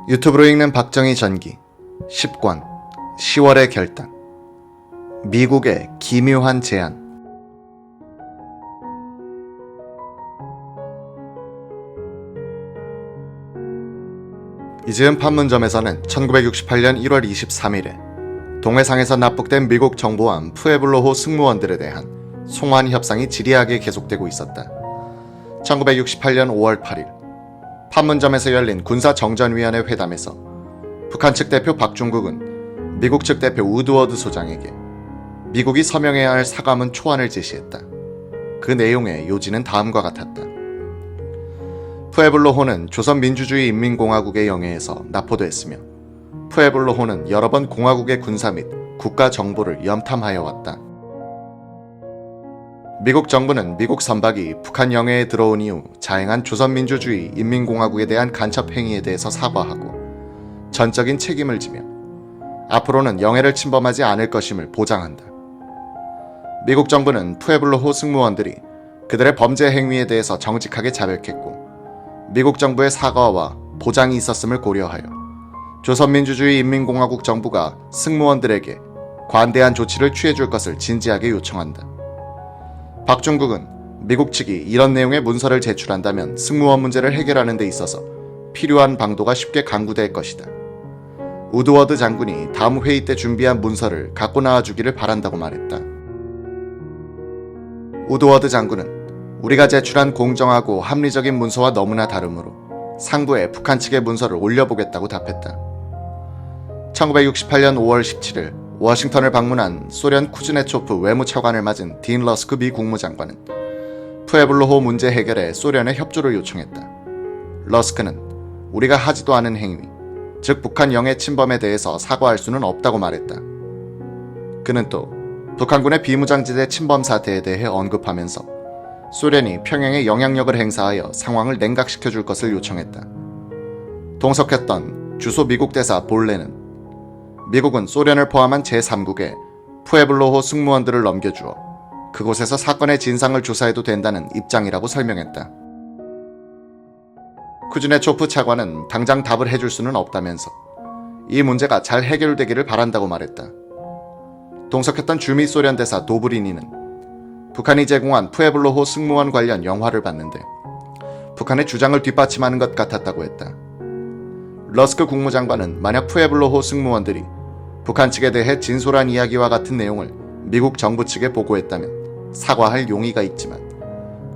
유튜브로 읽는 박정희 전기 10권 10월의 결단. 미국의 기묘한 제안. 이즈음 판문점에서는 1968년 1월 23일에 동해상에서 납북된 미국 정보함 푸에블로호 승무원들에 대한 송환 협상이 지리하게 계속되고 있었다. 1968년 5월 8일 판문점에서 열린 군사정전위원회 회담에서 북한 측 대표 박중국은 미국 측 대표 우드워드 소장에게 미국이 서명해야 할 사과문 초안을 제시했다. 그 내용의 요지는 다음과 같았다. 푸에블로호는 조선민주주의 인민공화국의 영해에서 납포됐으며 푸에블로호는 여러 번 공화국의 군사 및 국가 정보를 염탐하여 왔다. 미국 정부는 미국 선박이 북한 영해에 들어온 이후 자행한 조선민주주의 인민공화국에 대한 간첩 행위에 대해서 사과하고 전적인 책임을 지며 앞으로는 영해를 침범하지 않을 것임을 보장한다. 미국 정부는 푸에블로호 승무원들이 그들의 범죄 행위에 대해서 정직하게 자백했고 미국 정부의 사과와 보장이 있었음을 고려하여 조선민주주의 인민공화국 정부가 승무원들에게 관대한 조치를 취해줄 것을 진지하게 요청한다. 박중국은 미국 측이 이런 내용의 문서를 제출한다면 승무원 문제를 해결하는 데 있어서 필요한 방도가 쉽게 강구될 것이다. 우드워드 장군이 다음 회의 때 준비한 문서를 갖고 나와주기를 바란다고 말했다. 우드워드 장군은 우리가 제출한 공정하고 합리적인 문서와 너무나 다르므로 상부에 북한 측의 문서를 올려보겠다고 답했다. 1968년 5월 17일 워싱턴을 방문한 소련 쿠즈네초프 외무차관을 맞은 딘 러스크 미 국무장관은 푸에블로호 문제 해결에 소련의 협조를 요청했다. 러스크는 우리가 하지도 않은 행위, 즉 북한 영해 침범에 대해서 사과할 수는 없다고 말했다. 그는 또 북한군의 비무장지대 침범 사태에 대해 언급하면서 소련이 평양에 영향력을 행사하여 상황을 냉각시켜줄 것을 요청했다. 동석했던 주소 미국 대사 볼레는 미국은 소련을 포함한 제3국에 푸에블로호 승무원들을 넘겨주어 그곳에서 사건의 진상을 조사해도 된다는 입장이라고 설명했다. 쿠즈네초프 차관은 당장 답을 해줄 수는 없다면서 이 문제가 잘 해결되기를 바란다고 말했다. 동석했던 주미 소련 대사 도브리니는 북한이 제공한 푸에블로호 승무원 관련 영화를 봤는데 북한의 주장을 뒷받침하는 것 같았다고 했다. 러스크 국무장관은 만약 푸에블로호 승무원들이 북한 측에 대해 진솔한 이야기와 같은 내용을 미국 정부 측에 보고했다면 사과할 용의가 있지만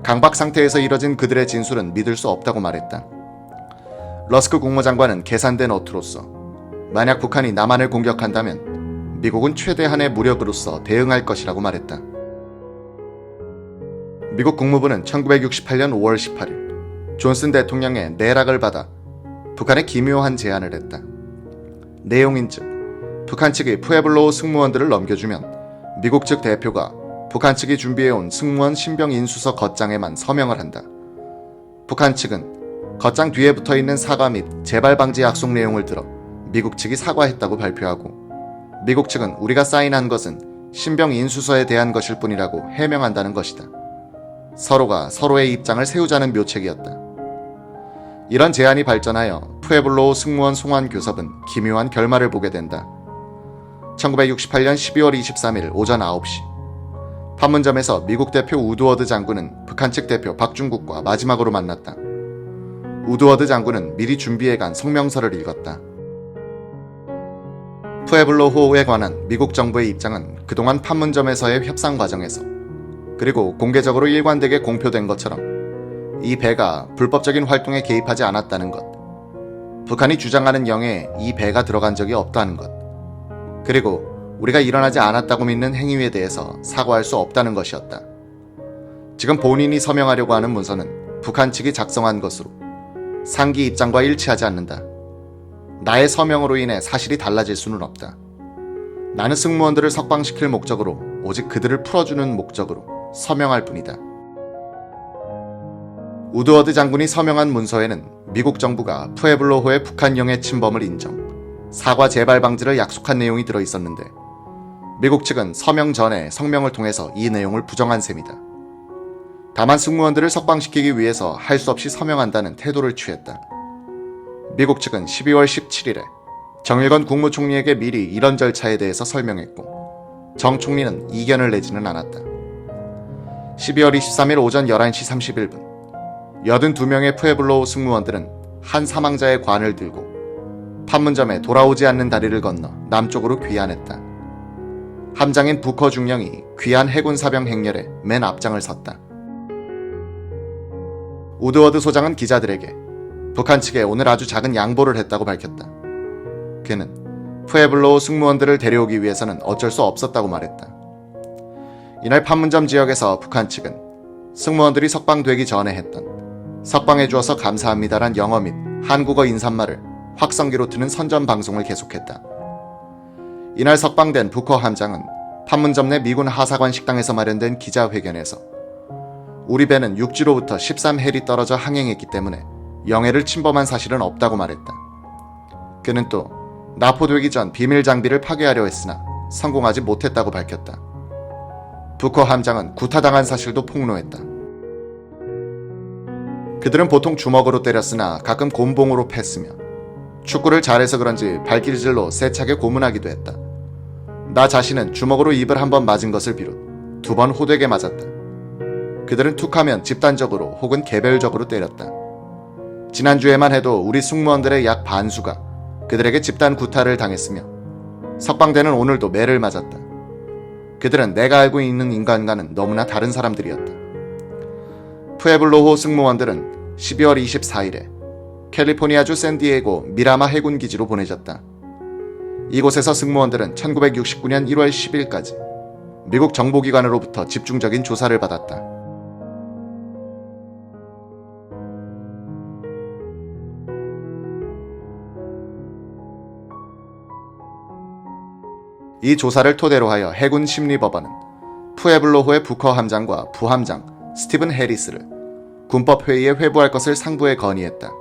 강박 상태에서 이뤄진 그들의 진술은 믿을 수 없다고 말했다. 러스크 국무장관은 계산된 어투로서 만약 북한이 남한을 공격한다면 미국은 최대한의 무력으로서 대응할 것이라고 말했다. 미국 국무부는 1968년 5월 18일 존슨 대통령의 내락을 받아 북한에 기묘한 제안을 했다. 내용인즉 북한 측이 푸에블로호 승무원들을 넘겨주면 미국 측 대표가 북한 측이 준비해온 승무원 신병 인수서 겉장에만 서명을 한다. 북한 측은 겉장 뒤에 붙어있는 사과 및 재발 방지 약속 내용을 들어 미국 측이 사과했다고 발표하고 미국 측은 우리가 사인한 것은 신병 인수서에 대한 것일 뿐이라고 해명한다는 것이다. 서로가 서로의 입장을 세우자는 묘책이었다. 이런 제안이 발전하여 푸에블로호 승무원 송환 교섭은 기묘한 결말을 보게 된다. 1968년 12월 23일 오전 9시 판문점에서 미국 대표 우드워드 장군은 북한 측 대표 박중국과 마지막으로 만났다. 우드워드 장군은 미리 준비해간 성명서를 읽었다. 푸에블로호에 관한 미국 정부의 입장은 그동안 판문점에서의 협상 과정에서 그리고 공개적으로 일관되게 공표된 것처럼 이 배가 불법적인 활동에 개입하지 않았다는 것, 북한이 주장하는 영해에 이 배가 들어간 적이 없다는 것, 그리고 우리가 일어나지 않았다고 믿는 행위에 대해서 사과할 수 없다는 것이었다. 지금 본인이 서명하려고 하는 문서는 북한 측이 작성한 것으로 상기 입장과 일치하지 않는다. 나의 서명으로 인해 사실이 달라질 수는 없다. 나는 승무원들을 석방시킬 목적으로 오직 그들을 풀어주는 목적으로 서명할 뿐이다. 우드워드 장군이 서명한 문서에는 미국 정부가 푸에블로호의 북한 영해 침범을 인정, 사과 재발 방지를 약속한 내용이 들어있었는데 미국 측은 서명 전에 성명을 통해서 이 내용을 부정한 셈이다. 다만 승무원들을 석방시키기 위해서 할 수 없이 서명한다는 태도를 취했다. 미국 측은 12월 17일에 정일건 국무총리에게 미리 이런 절차에 대해서 설명했고 정 총리는 이견을 내지는 않았다. 12월 23일 오전 11시 31분 82명의 푸에블로 승무원들은 한 사망자의 관을 들고 판문점에 돌아오지 않는 다리를 건너 남쪽으로 귀환했다. 함장인 부커 중령이 귀환 해군 사병 행렬의 맨 앞장을 섰다. 우드워드 소장은 기자들에게 북한 측에 오늘 아주 작은 양보를 했다고 밝혔다. 그는 푸에블로 승무원들을 데려오기 위해서는 어쩔 수 없었다고 말했다. 이날 판문점 지역에서 북한 측은 승무원들이 석방되기 전에 했던 석방해 주어서 감사합니다란 영어 및 한국어 인사말을 확성기로 트는 선전 방송을 계속했다. 이날 석방된 부커 함장은 판문점 내 미군 하사관 식당에서 마련된 기자회견에서 우리 배는 육지로부터 13헬이 떨어져 항행했기 때문에 영해를 침범한 사실은 없다고 말했다. 그는 또 납포되기 전 비밀 장비를 파괴하려 했으나 성공하지 못했다고 밝혔다. 부커 함장은 구타당한 사실도 폭로했다. 그들은 보통 주먹으로 때렸으나 가끔 곤봉으로 팼으며 축구를 잘해서 그런지 발길질로 세차게 고문하기도 했다. 나 자신은 주먹으로 입을 한 번 맞은 것을 비롯 2번 호되게 맞았다. 그들은 툭하면 집단적으로 혹은 개별적으로 때렸다. 지난주에만 해도 우리 승무원들의 약 반수가 그들에게 집단 구타를 당했으며 석방되는 오늘도 매를 맞았다. 그들은 내가 알고 있는 인간과는 너무나 다른 사람들이었다. 푸에블로호 승무원들은 12월 24일에 캘리포니아주 샌디에고 미라마 해군 기지로 보내졌다. 이곳에서 승무원들은 1969년 1월 10일까지 미국 정보기관으로부터 집중적인 조사를 받았다. 이 조사를 토대로 하여 해군 심리법원은 푸에블로호의 부커 함장과 부함장 스티븐 해리스를 군법회의에 회부할 것을 상부에 건의했다.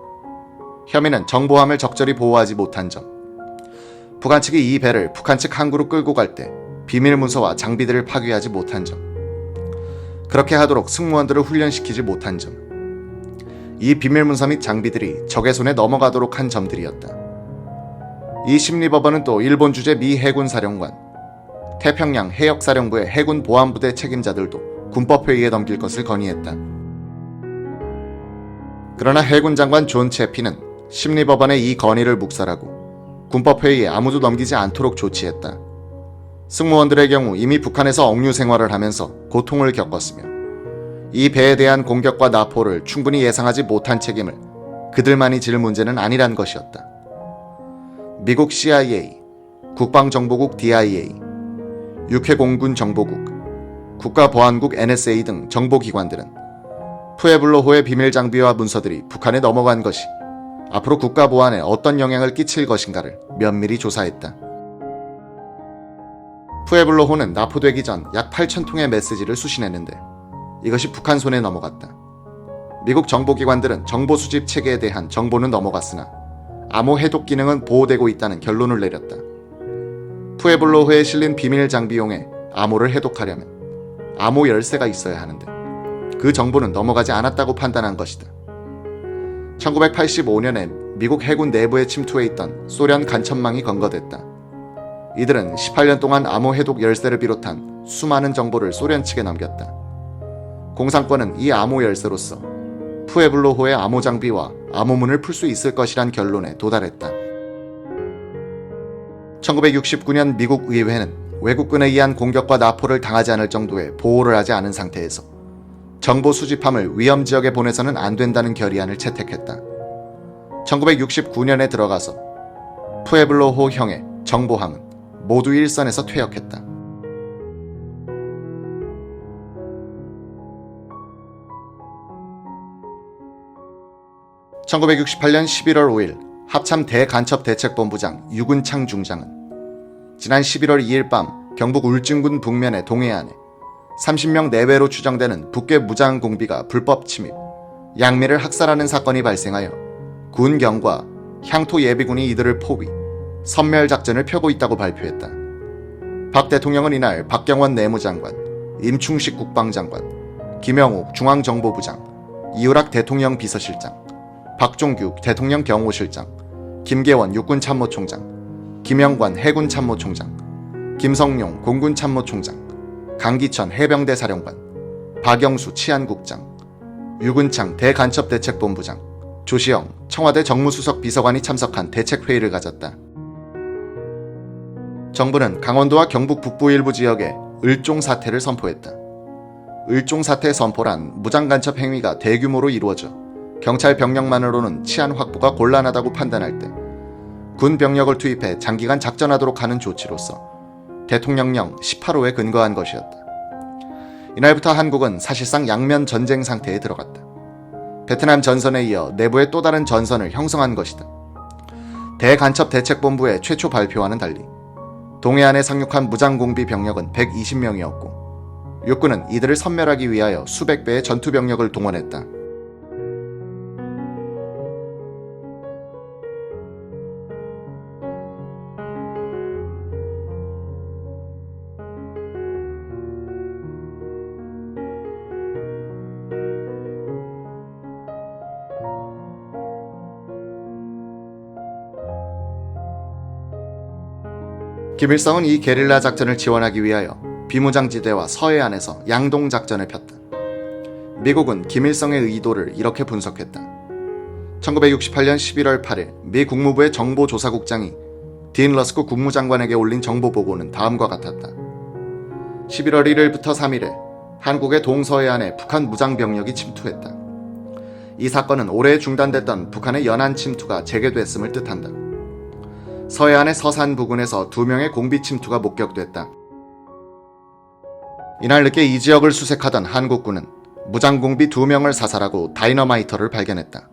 혐의는 정보함을 적절히 보호하지 못한 점, 북한 측이 이 배를 북한 측 항구로 끌고 갈 때 비밀 문서와 장비들을 파괴하지 못한 점, 그렇게 하도록 승무원들을 훈련시키지 못한 점, 이 비밀 문서 및 장비들이 적의 손에 넘어가도록 한 점들이었다. 이 심리법원은 또 일본 주재 미 해군 사령관, 태평양 해역사령부의 해군 보안부대 책임자들도 군법회의에 넘길 것을 건의했다. 그러나 해군 장관 존 채피는 심리법원의 이 건의를 묵살하고 군법회의에 아무도 넘기지 않도록 조치했다. 승무원들의 경우 이미 북한에서 억류 생활을 하면서 고통을 겪었으며 이 배에 대한 공격과 납포를 충분히 예상하지 못한 책임을 그들만이 질 문제는 아니란 것이었다. 미국 CIA, 국방정보국 DIA, 육해공군 정보국, 국가보안국 NSA 등 정보기관들은 푸에블로호의 비밀 장비와 문서들이 북한에 넘어간 것이 앞으로 국가보안에 어떤 영향을 끼칠 것인가를 면밀히 조사했다. 푸에블로호는 납포되기 전 약 8,000통의 메시지를 수신했는데 이것이 북한 손에 넘어갔다. 미국 정보기관들은 정보 수집 체계에 대한 정보는 넘어갔으나 암호 해독 기능은 보호되고 있다는 결론을 내렸다. 푸에블로호에 실린 비밀 장비용에 암호를 해독하려면 암호 열쇠가 있어야 하는데 그 정보는 넘어가지 않았다고 판단한 것이다. 1985년에 미국 해군 내부에 침투해 있던 소련 간첩망이 검거됐다. 이들은 18년 동안 암호 해독 열쇠를 비롯한 수많은 정보를 소련 측에 넘겼다. 공산권은 이 암호 열쇠로서 푸에블로호의 암호 장비와 암호문을 풀 수 있을 것이란 결론에 도달했다. 1969년 미국 의회는 외국군에 의한 공격과 납포를 당하지 않을 정도의 보호를 하지 않은 상태에서 정보 수집함을 위험 지역에 보내서는 안 된다는 결의안을 채택했다. 1969년에 들어가서 푸에블로호형의 정보함은 모두 일선에서 퇴역했다. (1968년 11월 5일) 합참 대간첩대책본부장 유근창 중장은 지난 11월 2일 밤 경북 울진군 북면의 동해안에 30명 내외로 추정되는 북괴 무장 공비가 불법 침입, 양미를 학살하는 사건이 발생하여 군경과 향토 예비군이 이들을 포위, 섬멸 작전을 펴고 있다고 발표했다. 박 대통령은 이날 박경원 내무장관, 임충식 국방장관, 김영욱 중앙정보부장, 이우락 대통령 비서실장, 박종규 대통령 경호실장, 김계원 육군참모총장, 김영관 해군참모총장, 김성용 공군참모총장, 강기천 해병대 사령관, 박영수 치안국장, 유근창 대간첩대책본부장, 조시영 청와대 정무수석 비서관이 참석한 대책회의를 가졌다. 정부는 강원도와 경북 북부 일부 지역에 을종 사태를 선포했다. 을종 사태 선포란 무장간첩 행위가 대규모로 이루어져 경찰 병력만으로는 치안 확보가 곤란하다고 판단할 때 군 병력을 투입해 장기간 작전하도록 하는 조치로서 대통령령 18호에 근거한 것이었다. 이날부터 한국은 사실상 양면 전쟁 상태에 들어갔다. 베트남 전선에 이어 내부의 또 다른 전선을 형성한 것이다. 대간첩대책본부의 최초 발표와는 달리 동해안에 상륙한 무장공비 병력은 120명이었고 육군은 이들을 섬멸하기 위하여 수백 배의 전투병력을 동원했다. 김일성은 이 게릴라 작전을 지원하기 위하여 비무장지대와 서해안에서 양동작전을 폈다. 미국은 김일성의 의도를 이렇게 분석했다. 1968년 11월 8일 미 국무부의 정보조사국장이 딘 러스크 국무장관에게 올린 정보보고는 다음과 같았다. 11월 1일부터 3일에 한국의 동서해안에 북한 무장병력이 침투했다. 이 사건은 올해 중단됐던 북한의 연안 침투가 재개됐음을 뜻한다. 서해안의 서산 부근에서 2명의 공비 침투가 목격됐다. 이날 늦게 이 지역을 수색하던 한국군은 무장공비 2명을 사살하고 다이너마이터를 발견했다.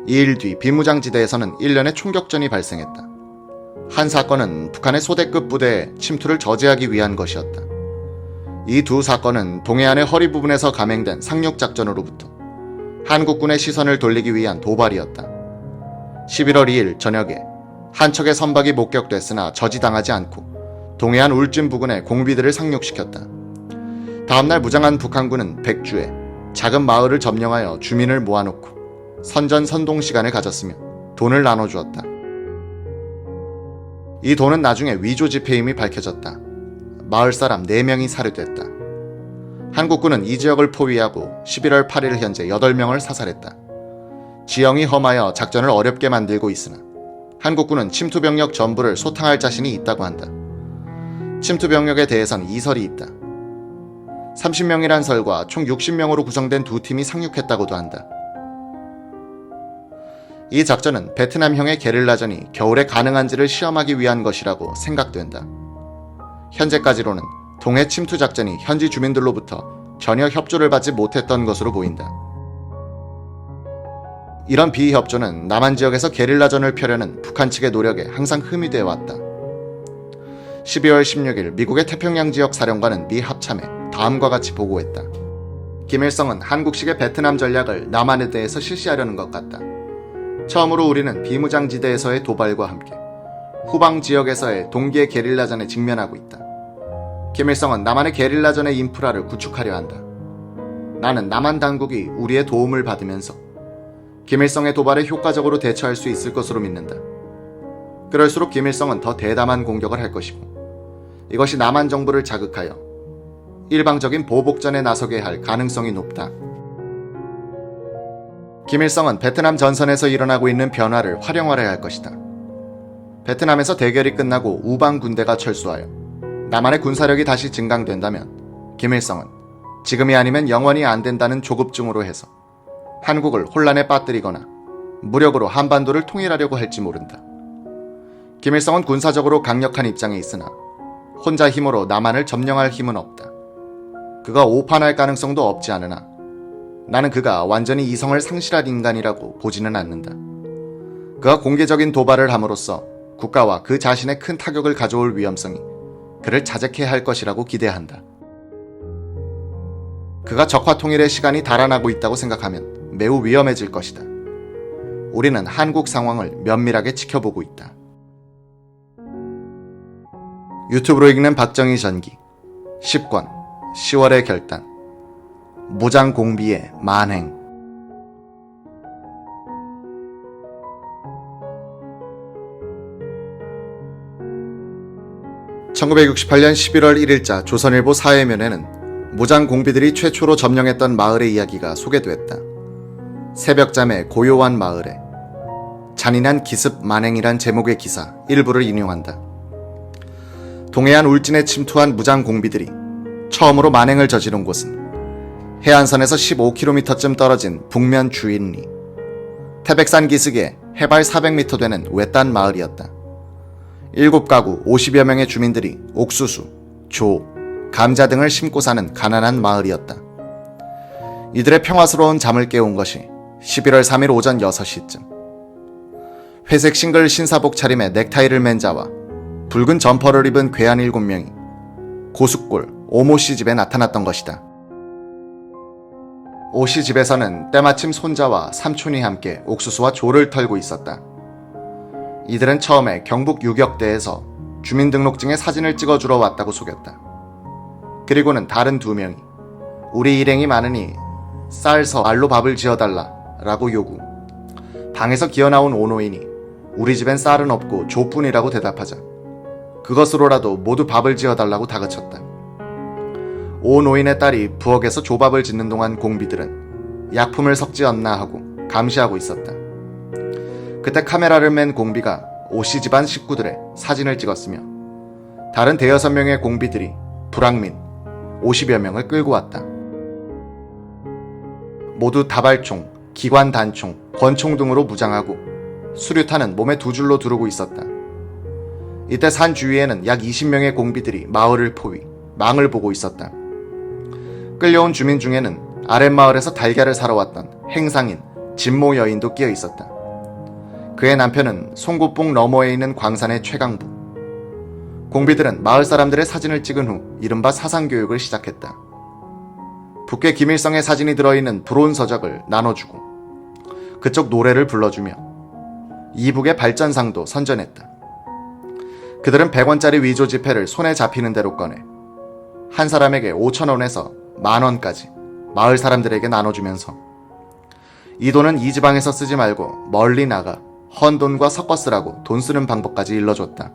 2일 뒤 비무장지대에서는 일련의 총격전이 발생했다. 한 사건은 북한의 소대급 부대의 침투를 저지하기 위한 것이었다. 이 두 사건은 동해안의 허리 부분에서 감행된 상륙작전으로부터 한국군의 시선을 돌리기 위한 도발이었다. 11월 2일 저녁에 한 척의 선박이 목격됐으나 저지당하지 않고 동해안 울진 부근에 공비들을 상륙시켰다. 다음날 무장한 북한군은 백주에 작은 마을을 점령하여 주민을 모아놓고 선전선동 시간을 가졌으며 돈을 나눠주었다. 이 돈은 나중에 위조 지폐임이 밝혀졌다. 마을 사람 4명이 살해됐다. 한국군은 이 지역을 포위하고 11월 8일 현재 8명을 사살했다. 지형이 험하여 작전을 어렵게 만들고 있으나 한국군은 침투병력 전부를 소탕할 자신이 있다고 한다. 침투병력에 대해선 이설이 있다. 30명이란 설과 총 60명으로 구성된 두 팀이 상륙했다고도 한다. 이 작전은 베트남형의 게릴라전이 겨울에 가능한지를 시험하기 위한 것이라고 생각된다. 현재까지로는 동해 침투 작전이 현지 주민들로부터 전혀 협조를 받지 못했던 것으로 보인다. 이런 비협조는 남한 지역에서 게릴라전을 펴려는 북한 측의 노력에 항상 흠이 되어 왔다. 12월 16일 미국의 태평양 지역 사령관은 미 합참에 다음과 같이 보고했다. 김일성은 한국식의 베트남 전략을 남한에 대해서 실시하려는 것 같다. 처음으로 우리는 비무장지대에서의 도발과 함께 후방 지역에서의 동기의 게릴라전에 직면하고 있다. 김일성은 남한의 게릴라전의 인프라를 구축하려 한다. 나는 남한 당국이 우리의 도움을 받으면서 김일성의 도발에 효과적으로 대처할 수 있을 것으로 믿는다. 그럴수록 김일성은 더 대담한 공격을 할 것이고 이것이 남한 정부를 자극하여 일방적인 보복전에 나서게 할 가능성이 높다. 김일성은 베트남 전선에서 일어나고 있는 변화를 활용하려 할 것이다. 베트남에서 대결이 끝나고 우방 군대가 철수하여 남한의 군사력이 다시 증강된다면 김일성은 지금이 아니면 영원히 안 된다는 조급증으로 해서 한국을 혼란에 빠뜨리거나 무력으로 한반도를 통일하려고 할지 모른다. 김일성은 군사적으로 강력한 입장에 있으나 혼자 힘으로 남한을 점령할 힘은 없다. 그가 오판할 가능성도 없지 않으나 나는 그가 완전히 이성을 상실한 인간이라고 보지는 않는다. 그가 공개적인 도발을 함으로써 국가와 그 자신의 큰 타격을 가져올 위험성이 그를 자책해 할 것이라고 기대한다. 그가 적화 통일의 시간이 달아나고 있다고 생각하면 매우 위험해질 것이다. 우리는 한국 상황을 면밀하게 지켜보고 있다. 유튜브로 읽는 박정희 전기 10권 10월의 결단 무장공비의 만행 1968년 11월 1일자 조선일보 사회면에는 무장 공비들이 최초로 점령했던 마을의 이야기가 소개됐다. 새벽잠의 고요한 마을에 잔인한 기습 만행이란 제목의 기사 일부를 인용한다. 동해안 울진에 침투한 무장 공비들이 처음으로 만행을 저지른 곳은 해안선에서 15km쯤 떨어진 북면 주인리, 태백산 기슭에 해발 400m 되는 외딴 마을이었다. 7가구 50여 명의 주민들이 옥수수, 조, 감자 등을 심고 사는 가난한 마을이었다. 이들의 평화스러운 잠을 깨운 것이 11월 3일 오전 6시쯤 회색 싱글 신사복 차림에 넥타이를 맨 자와 붉은 점퍼를 입은 괴한 7명이 고숫골 오모씨 집에 나타났던 것이다. 오씨 집에서는 때마침 손자와 삼촌이 함께 옥수수와 조를 털고 있었다. 이들은 처음에 경북 유격대에서 주민등록증에 사진을 찍어주러 왔다고 속였다. 그리고는 다른 2명이 우리 일행이 많으니 쌀서 말로 밥을 지어달라 라고 요구. 방에서 기어나온 오노인이 우리 집엔 쌀은 없고 조뿐이라고 대답하자 그것으로라도 모두 밥을 지어달라고 다그쳤다. 오노인의 딸이 부엌에서 조밥을 짓는 동안 공비들은 약품을 섞지않나 하고 감시하고 있었다. 그때 카메라를 맨 공비가 오씨 집안 식구들의 사진을 찍었으며 다른 5-6명의 공비들이 불황민 50여 명을 끌고 왔다. 모두 다발총, 기관단총, 권총 등으로 무장하고 수류탄은 몸에 2줄로 두르고 있었다. 이때 산 주위에는 약 20명의 공비들이 마을을 포위, 망을 보고 있었다. 끌려온 주민 중에는 아랫마을에서 달걀을 사러 왔던 행상인 진모 여인도 끼어 있었다. 그의 남편은 송곳봉 너머에 있는 광산의 최강부. 공비들은 마을 사람들의 사진을 찍은 후 이른바 사상교육을 시작했다. 북괴 김일성의 사진이 들어있는 불온서적을 나눠주고 그쪽 노래를 불러주며 이북의 발전상도 선전했다. 그들은 100원짜리 위조 지폐를 손에 잡히는 대로 꺼내 한 사람에게 5,000원에서 10,000원까지 마을 사람들에게 나눠주면서 이 돈은 이 지방에서 쓰지 말고 멀리 나가 헌돈과 섞어 쓰라고 돈 쓰는 방법까지 일러줬다.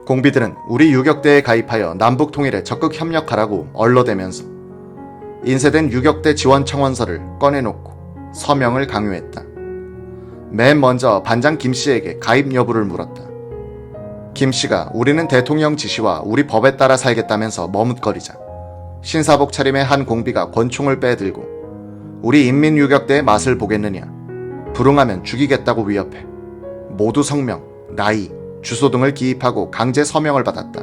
공비들은 우리 유격대에 가입하여 남북 통일에 적극 협력하라고 얼러대면서 인쇄된 유격대 지원 청원서를 꺼내놓고 서명을 강요했다. 맨 먼저 반장 김씨에게 가입 여부를 물었다. 김씨가 우리는 대통령 지시와 우리 법에 따라 살겠다면서 머뭇거리자 신사복 차림의 한 공비가 권총을 빼들고 우리 인민유격대의 맛을 보겠느냐, 불응하면 죽이겠다고 위협해 모두 성명, 나이, 주소 등을 기입하고 강제 서명을 받았다.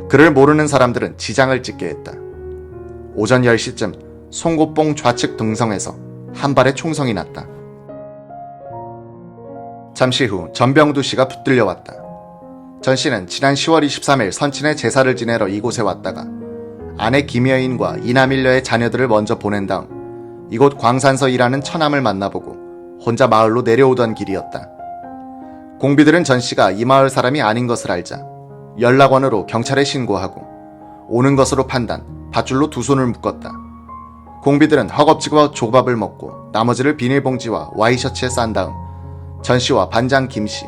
그를 모르는 사람들은 지장을 찍게 했다. 오전 10시쯤 송곳봉 좌측 등성에서 한 발의 총성이 났다. 잠시 후 전병두 씨가 붙들려왔다. 전 씨는 지난 10월 23일 선친의 제사를 지내러 이곳에 왔다가 아내 김여인과 이남일녀의 자녀들을 먼저 보낸 다음 이곳 광산서 일하는 처남을 만나보고 혼자 마을로 내려오던 길이었다. 공비들은 전 씨가 이 마을 사람이 아닌 것을 알자 연락원으로 경찰에 신고하고 오는 것으로 판단, 밧줄로 2손을 묶었다. 공비들은 허겁지겁 조밥을 먹고 나머지를 비닐봉지와 와이셔츠에 싼 다음 전 씨와 반장 김 씨,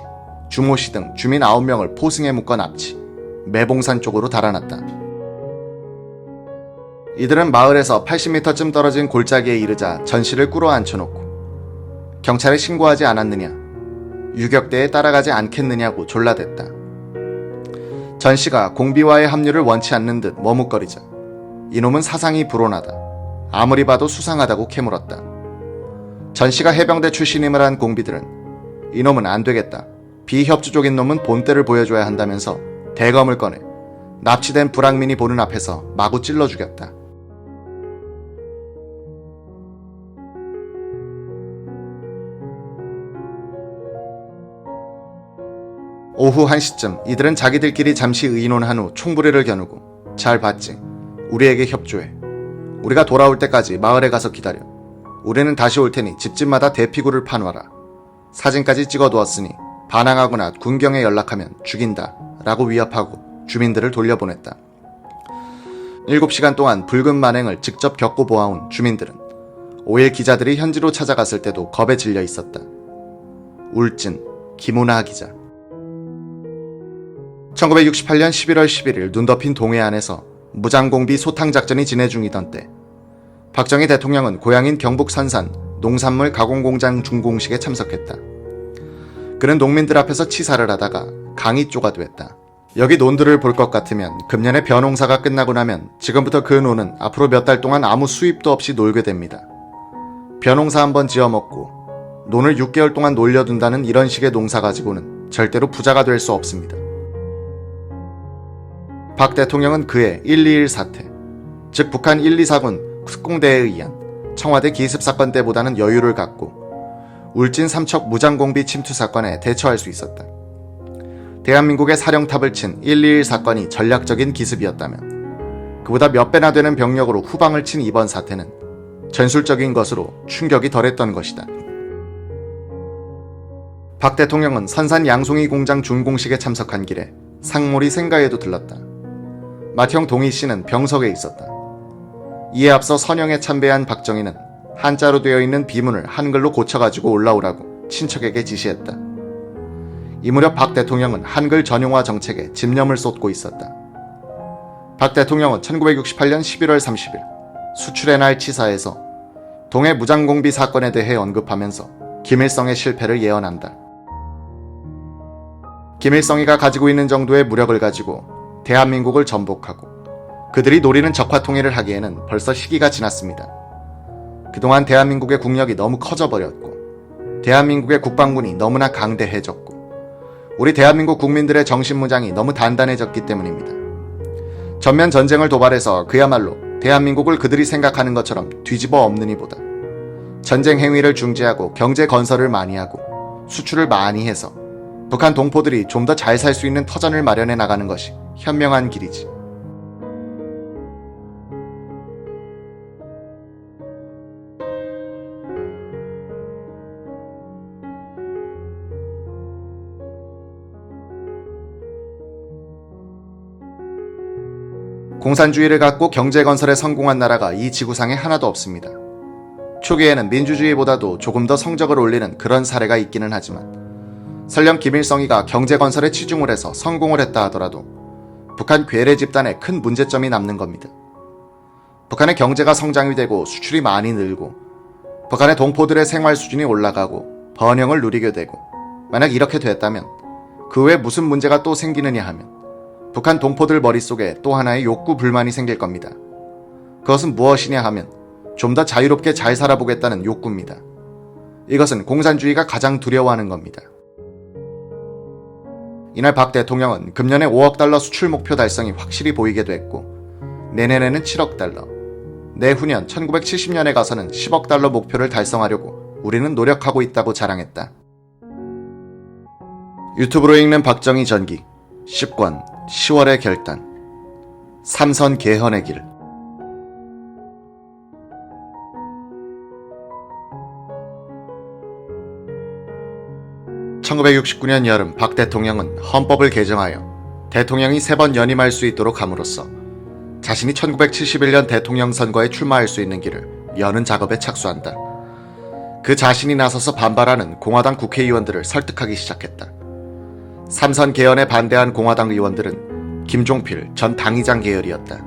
주모 씨 등 주민 9명을 포승에 묶어 납치, 매봉산 쪽으로 달아났다. 이들은 마을에서 80m쯤 떨어진 골짜기에 이르자 전 씨를 꿇어 앉혀놓고 경찰에 신고하지 않았느냐, 유격대에 따라가지 않겠느냐고 졸라댔다. 전 씨가 공비와의 합류를 원치 않는 듯 머뭇거리자 이놈은 사상이 불온하다, 아무리 봐도 수상하다고 캐물었다. 전 씨가 해병대 출신임을 한 공비들은 이놈은 안 되겠다, 비협조적인 놈은 본때를 보여줘야 한다면서 대검을 꺼내 납치된 불황민이 보는 앞에서 마구 찔러 죽였다. 오후 1시쯤 이들은 자기들끼리 잠시 의논한 후 총부리를 겨누고 잘 봤지? 우리에게 협조해. 우리가 돌아올 때까지 마을에 가서 기다려. 우리는 다시 올 테니 집집마다 대피구를 파놔라. 사진까지 찍어두었으니 반항하거나 군경에 연락하면 죽인다 라고 위협하고 주민들을 돌려보냈다. 7시간 동안 붉은 만행을 직접 겪고 보아온 주민들은 5일 기자들이 현지로 찾아갔을 때도 겁에 질려 있었다. 울진 김은하 기자. 1968년 11월 11일 눈 덮인 동해안에서 무장공비 소탕작전이 진행 중이던 때 박정희 대통령은 고향인 경북 선산 농산물 가공공장 준공식에 참석했다. 그는 농민들 앞에서 치사를 하다가 강이 쪼가두었다. 여기 논들을 볼 것 같으면 금년에 벼농사가 끝나고 나면 지금부터 그 논은 앞으로 몇 달 동안 아무 수입도 없이 놀게 됩니다. 벼농사 한번 지어먹고 논을 6개월 동안 놀려둔다는 이런 식의 농사 가지고는 절대로 부자가 될 수 없습니다. 박 대통령은 그해 121 사태, 즉 북한 124군 특공대에 의한 청와대 기습 사건 때보다는 여유를 갖고 울진 삼척 무장공비 침투 사건에 대처할 수 있었다. 대한민국의 사령탑을 친 121 사건이 전략적인 기습이었다면 그보다 몇 배나 되는 병력으로 후방을 친 이번 사태는 전술적인 것으로 충격이 덜했던 것이다. 박 대통령은 선산 양송이 공장 준공식에 참석한 길에 상몰이 생가에도 들렀다. 맏형 동희 씨는 병석에 있었다. 이에 앞서 선영에 참배한 박정희는 한자로 되어 있는 비문을 한글로 고쳐가지고 올라오라고 친척에게 지시했다. 이 무렵 박 대통령은 한글 전용화 정책에 집념을 쏟고 있었다. 박 대통령은 1968년 11월 30일 수출의 날 치사에서 동해 무장공비 사건에 대해 언급하면서 김일성의 실패를 예언한다. 김일성이가 가지고 있는 정도의 무력을 가지고 대한민국을 전복하고 그들이 노리는 적화통일을 하기에는 벌써 시기가 지났습니다. 그동안 대한민국의 국력이 너무 커져버렸고 대한민국의 국방군이 너무나 강대해졌고 우리 대한민국 국민들의 정신무장이 너무 단단해졌기 때문입니다. 전면 전쟁을 도발해서 그야말로 대한민국을 그들이 생각하는 것처럼 뒤집어 엎느니보다 전쟁 행위를 중지하고 경제 건설을 많이 하고 수출을 많이 해서 북한 동포들이 좀 더 잘 살 수 있는 터전을 마련해 나가는 것이 현명한 길이지. 공산주의를 갖고 경제건설에 성공한 나라가 이 지구상에 하나도 없습니다. 초기에는 민주주의보다도 조금 더 성적을 올리는 그런 사례가 있기는 하지만 설령 김일성이가 경제건설에 치중을 해서 성공을 했다 하더라도 북한 괴뢰 집단에 큰 문제점이 남는 겁니다. 북한의 경제가 성장이 되고 수출이 많이 늘고 북한의 동포들의 생활 수준이 올라가고 번영을 누리게 되고 만약 이렇게 됐다면 그 외에 무슨 문제가 또 생기느냐 하면 북한 동포들 머릿속에 또 하나의 욕구 불만이 생길 겁니다. 그것은 무엇이냐 하면 좀 더 자유롭게 잘 살아보겠다는 욕구입니다. 이것은 공산주의가 가장 두려워하는 겁니다. 이날 박 대통령은 금년에 5억 달러 수출 목표 달성이 확실히 보이게 됐고 내년에는 7억 달러, 내후년 1970년에 가서는 10억 달러 목표를 달성하려고 우리는 노력하고 있다고 자랑했다. 유튜브로 읽는 박정희 전기 10권 10월의 결단 삼선 개헌의 길. (1969년) 여름 박 대통령은 헌법을 개정하여 대통령이 3번 연임할 수 있도록 함으로써 자신이 1971년 대통령 선거에 출마할 수 있는 길을 여는 작업에 착수한다. 그 자신이 나서서 반발하는 공화당 국회의원들을 설득하기 시작했다. 삼선 개헌에 반대한 공화당 의원들은 김종필 전 당의장 계열이었다.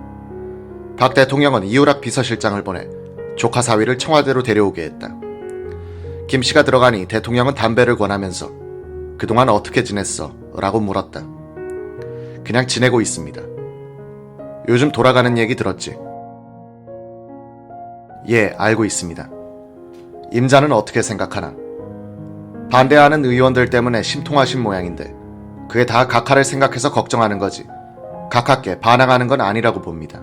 박 대통령은 이우락 비서실장을 보내 조카 사위를 청와대로 데려오게 했다. 김 씨가 들어가니 대통령은 담배를 권하면서 그동안 어떻게 지냈어? 라고 물었다. 그냥 지내고 있습니다. 요즘 돌아가는 얘기 들었지? 예, 알고 있습니다. 임자는 어떻게 생각하나? 반대하는 의원들 때문에 심통하신 모양인데 그게 다 각하를 생각해서 걱정하는 거지 각하께 반항하는 건 아니라고 봅니다.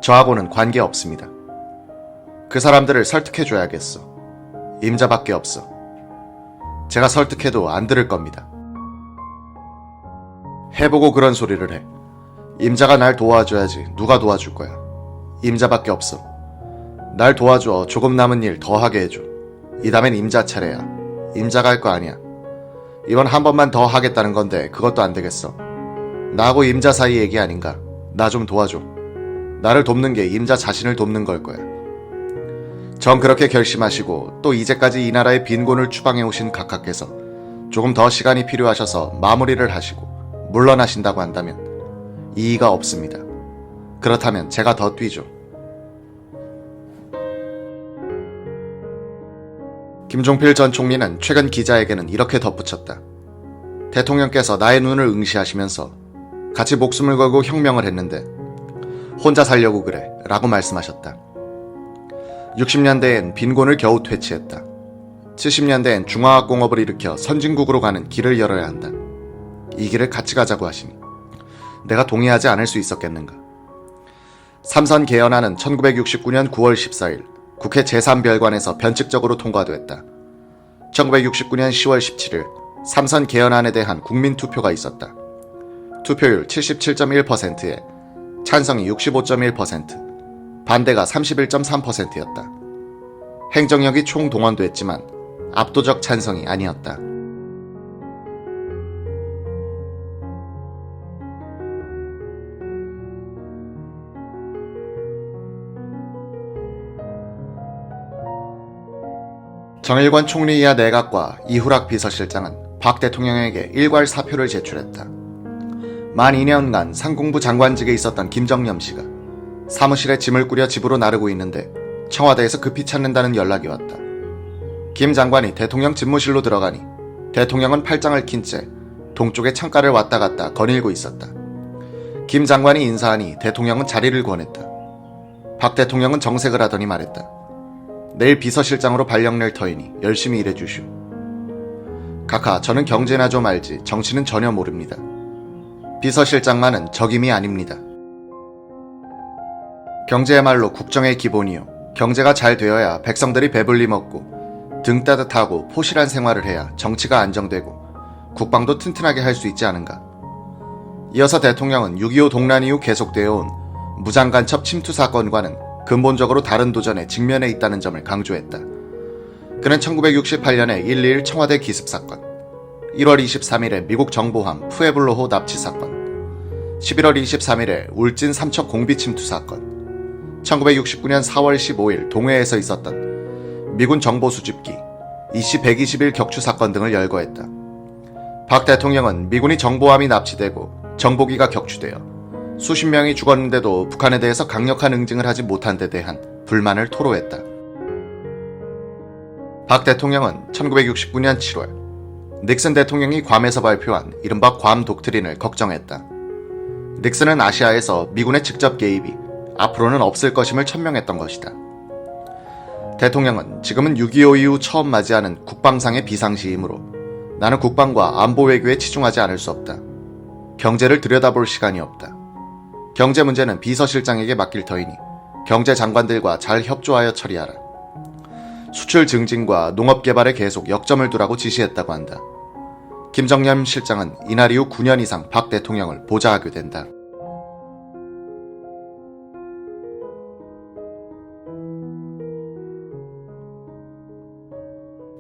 저하고는 관계없습니다. 그 사람들을 설득해줘야겠어. 임자밖에 없어. 제가 설득해도 안 들을 겁니다. 해보고 그런 소리를 해. 임자가 날 도와줘야지 누가 도와줄 거야. 임자밖에 없어. 날 도와줘 조금 남은 일 더 하게 해줘. 이 다음엔 임자 차례야. 임자가 할 거 아니야. 이번 한 번만 더 하겠다는 건데 그것도 안 되겠어. 나하고 임자 사이 얘기 아닌가. 나 좀 도와줘. 나를 돕는 게 임자 자신을 돕는 걸 거야. 전 그렇게 결심하시고 또 이제까지 이 나라의 빈곤을 추방해 오신 각하께서 조금 더 시간이 필요하셔서 마무리를 하시고 물러나신다고 한다면 이의가 없습니다. 그렇다면 제가 더 뛰죠. 김종필 전 총리는 최근 기자에게는 이렇게 덧붙였다. 대통령께서 나의 눈을 응시하시면서 같이 목숨을 걸고 혁명을 했는데 혼자 살려고 그래 라고 말씀하셨다. 60년대엔 빈곤을 겨우 퇴치했다. 70년대엔 중화학공업을 일으켜 선진국으로 가는 길을 열어야 한다. 이 길을 같이 가자고 하시니 내가 동의하지 않을 수 있었겠는가. 삼선 개헌안은 1969년 9월 14일 국회 제3별관에서 변칙적으로 통과됐다. 1969년 10월 17일 삼선 개헌안에 대한 국민투표가 있었다. 투표율 77.1%에 찬성이 65.1%, 반대가 31.3%였다. 행정력이 총동원됐지만 압도적 찬성이 아니었다. 정일관 총리 이하 내각과 이후락 비서실장은 박 대통령에게 일괄 사표를 제출했다. 만 2년간 상공부 장관직에 있었던 김정념 씨가 사무실에 짐을 꾸려 집으로 나르고 있는데 청와대에서 급히 찾는다는 연락이 왔다. 김 장관이 대통령 집무실로 들어가니 대통령은 팔짱을 낀 채 동쪽의 창가를 왔다 갔다 거닐고 있었다. 김 장관이 인사하니 대통령은 자리를 권했다. 박 대통령은 정색을 하더니 말했다. 내일 비서실장으로 발령낼 터이니 열심히 일해주시오. 카카, 저는 경제나 좀 알지 정치는 전혀 모릅니다. 비서실장만은 적임이 아닙니다. 경제야말로 국정의 기본이요. 경제가 잘 되어야 백성들이 배불리 먹고 등 따뜻하고 포실한 생활을 해야 정치가 안정되고 국방도 튼튼하게 할 수 있지 않은가. 이어서 대통령은 6.25 동란 이후 계속되어 온 무장간첩 침투 사건과는 근본적으로 다른 도전에 직면해 있다는 점을 강조했다. 그는 1968년에 1.21 청와대 기습 사건, 1월 23일에 미국 정보함 푸에블로호 납치 사건, 11월 23일에 울진 삼척 공비 침투 사건, 1969년 4월 15일 동해에서 있었던 미군 정보 수집기 이씨 121 격추 사건 등을 열거했다. 박 대통령은 미군이 정보함이 납치되고 정보기가 격추되어 수십 명이 죽었는데도 북한에 대해서 강력한 응징을 하지 못한 데 대한 불만을 토로했다. 박 대통령은 1969년 7월 닉슨 대통령이 괌에서 발표한 이른바 괌 독트린을 걱정했다. 닉슨은 아시아에서 미군의 직접 개입이 앞으로는 없을 것임을 천명했던 것이다. 대통령은 지금은 6.25 이후 처음 맞이하는 국방상의 비상시이므로 나는 국방과 안보 외교에 치중하지 않을 수 없다. 경제를 들여다볼 시간이 없다. 경제 문제는 비서실장에게 맡길 터이니 경제장관들과 잘 협조하여 처리하라. 수출 증진과 농업 개발에 계속 역점을 두라고 지시했다고 한다. 김정념 실장은 이날 이후 9년 이상 박 대통령을 보좌하게 된다.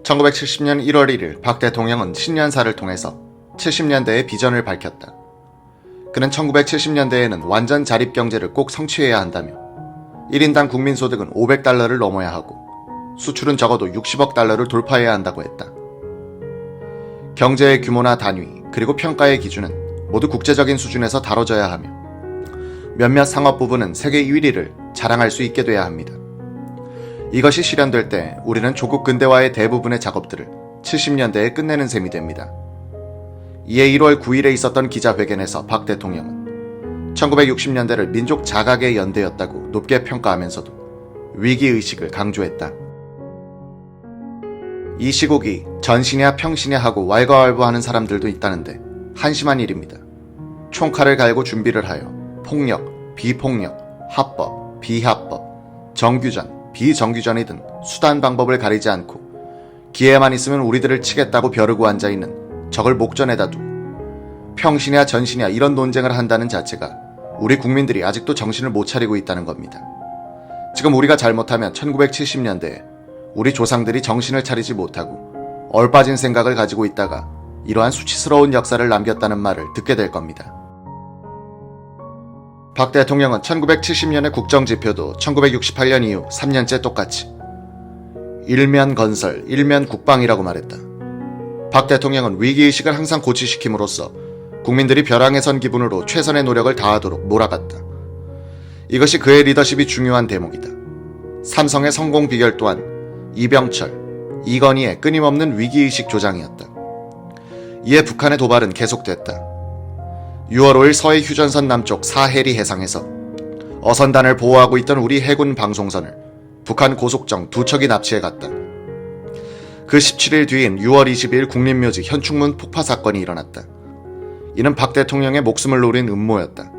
(1970년 1월 1일) 박 대통령은 신년사를 통해서 70년대의 비전을 밝혔다. 그는 1970년대에는 완전 자립경제를 꼭 성취해야 한다며 1인당 국민소득은 500달러를 넘어야 하고 수출은 적어도 60억 달러를 돌파해야 한다고 했다. 경제의 규모나 단위 그리고 평가의 기준은 모두 국제적인 수준에서 다뤄져야 하며 몇몇 상업 부분은 세계 1위를 자랑할 수 있게 돼야 합니다. 이것이 실현될 때 우리는 조국 근대화의 대부분의 작업들을 70년대에 끝내는 셈이 됩니다. 이에 1월 9일에 있었던 기자회견에서 박 대통령은 1960년대를 민족 자각의 연대였다고 높게 평가하면서도 위기의식을 강조했다. 이 시국이 전시냐 평시냐 하고 왈가왈부하는 사람들도 있다는데 한심한 일입니다. 총칼을 갈고 준비를 하여 폭력, 비폭력, 합법, 비합법, 정규전, 비정규전이든 수단 방법을 가리지 않고 기회만 있으면 우리들을 치겠다고 벼르고 앉아있는 적을 목전에다 두고 평시냐 전시냐 이런 논쟁을 한다는 자체가 우리 국민들이 아직도 정신을 못 차리고 있다는 겁니다. 지금 우리가 잘못하면 1970년대에 우리 조상들이 정신을 차리지 못하고 얼빠진 생각을 가지고 있다가 이러한 수치스러운 역사를 남겼다는 말을 듣게 될 겁니다. 박 대통령은 1970년의 국정지표도 1968년 이후 3년째 똑같이 일면 건설, 일면 국방이라고 말했다. 박 대통령은 위기의식을 항상 고취시킴으로써 국민들이 벼랑에 선 기분으로 최선의 노력을 다하도록 몰아갔다. 이것이 그의 리더십이 중요한 대목이다. 삼성의 성공 비결 또한 이병철, 이건희의 끊임없는 위기의식 조장이었다. 이에 북한의 도발은 계속됐다. 6월 5일 서해 휴전선 남쪽 사해리 해상에서 어선단을 보호하고 있던 우리 해군 방송선을 북한 고속정 2척이 납치해갔다. 그 17일 뒤인 6월 20일 국립묘지 현충문 폭파 사건이 일어났다. 이는 박 대통령의 목숨을 노린 음모였다.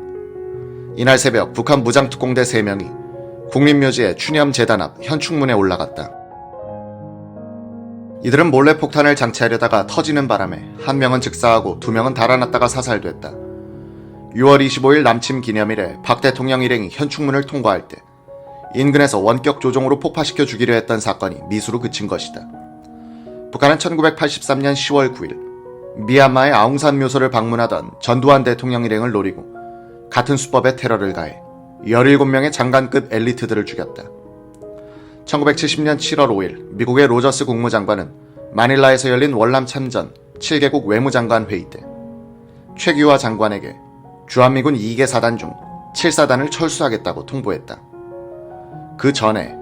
이날 새벽 북한 무장특공대 3명이 국립묘지의 추념재단 앞 현충문에 올라갔다. 이들은 몰래 폭탄을 장치하려다가 터지는 바람에 한 명은 즉사하고 2명은 달아났다가 사살됐다. 6월 25일 남침 기념일에 박 대통령 일행이 현충문을 통과할 때 인근에서 원격 조종으로 폭파시켜 주기로 했던 사건이 미수로 그친 것이다. 북한은 1983년 10월 9일 미얀마의 아웅산 묘소를 방문하던 전두환 대통령 일행을 노리고 같은 수법의 테러를 가해 17명의 장관급 엘리트들을 죽였다. 1970년 7월 5일 미국의 로저스 국무장관은 마닐라에서 열린 월남 참전 7개국 외무장관 회의 때 최규하 장관에게 주한미군 2개 사단 중 7사단을 철수하겠다고 통보했다. 그 전에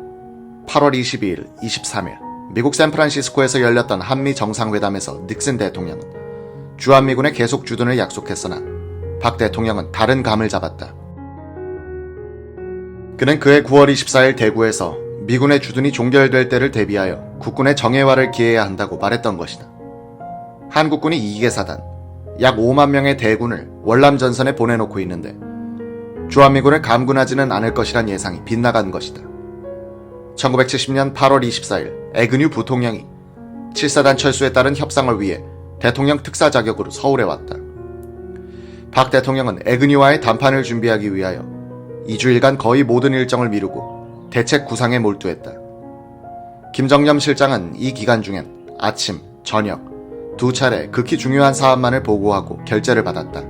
8월 22일, 23일 미국 샌프란시스코에서 열렸던 한미 정상회담에서 닉슨 대통령은 주한미군의 계속 주둔을 약속했으나 박 대통령은 다른 감을 잡았다. 그는 그해 9월 24일 대구에서 미군의 주둔이 종결될 때를 대비하여 국군의 정예화를 기해야 한다고 말했던 것이다. 한국군이 2개 사단, 약 5만 명의 대군을 월남 전선에 보내놓고 있는데 주한미군을 감군하지는 않을 것이란 예상이 빗나간 것이다. 1970년 8월 24일 에그뉴 부통령이 7사단 철수에 따른 협상을 위해 대통령 특사 자격으로 서울에 왔다. 박 대통령은 에그뉴와의談判을 준비하기 위하여 2주일간 거의 모든 일정을 미루고 대책 구상에 몰두했다. 김정념 실장은 이 기간 중엔 아침, 저녁 2차례 극히 중요한 사안만을 보고하고 결재를 받았다.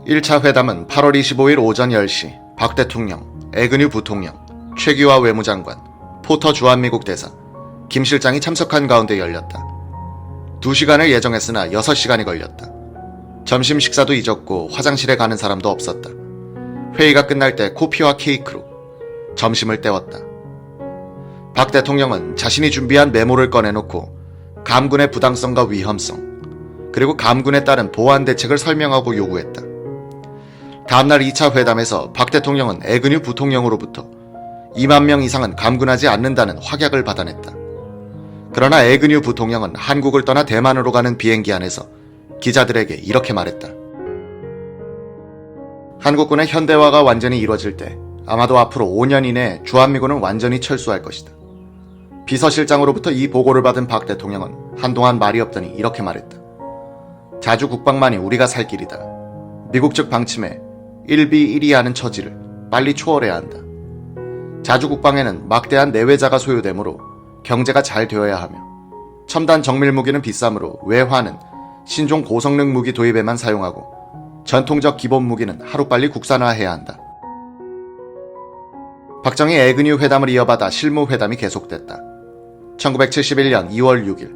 (1차) 회담은 8월 25일 오전 10시 박 대통령, 에그뉴 부통령, 최규하 외무장관, 포터 주한미국 대사, 김 실장이 참석한 가운데 열렸다. 2시간을 예정했으나 6시간이 걸렸다. 점심 식사도 잊었고 화장실에 가는 사람도 없었다. 회의가 끝날 때 코피와 케이크로 점심을 때웠다. 박 대통령은 자신이 준비한 메모를 꺼내놓고 감군의 부당성과 위험성, 그리고 감군에 따른 보완 대책을 설명하고 요구했다. 다음날 2차 회담에서 박 대통령은 에그뉴 부통령으로부터 2만 명 이상은 감군하지 않는다는 확약을 받아냈다. 그러나 에그뉴 부통령은 한국을 떠나 대만으로 가는 비행기 안에서 기자들에게 이렇게 말했다. 한국군의 현대화가 완전히 이루어질 때 아마도 앞으로 5년 이내에 주한미군은 완전히 철수할 것이다. 비서실장으로부터 이 보고를 받은 박 대통령은 한동안 말이 없더니 이렇게 말했다. 자주 국방만이 우리가 살 길이다. 미국 측 방침에 1비 1위 하는 처지를 빨리 초월해야 한다. 자주 국방에는 막대한 내외자가 소요되므로 경제가 잘 되어야 하며 첨단 정밀 무기는 비싸므로 외화는 신종 고성능 무기 도입에만 사용하고 전통적 기본 무기는 하루빨리 국산화해야 한다. 박정희 에그뉴 회담을 이어받아 실무회담이 계속됐다. 1971년 2월 6일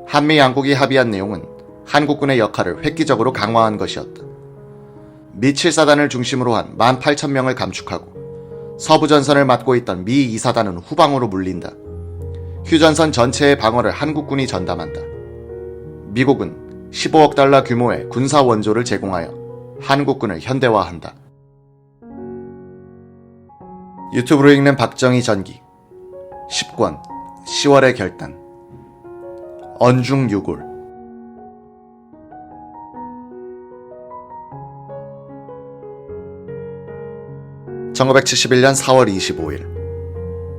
한미 양국이 합의한 내용은 한국군의 역할을 획기적으로 강화한 것이었다. 미 7사단을 중심으로 한 18,000명을 감축하고 서부전선을 맡고 있던 미 2사단은 후방으로 물린다. 휴전선 전체의 방어를 한국군이 전담한다. 미국은 15억 달러 규모의 군사 원조를 제공하여 한국군을 현대화한다. 유튜브로 읽는 박정희 전기 10권 10월의 결단 언중유골 1971년 4월 25일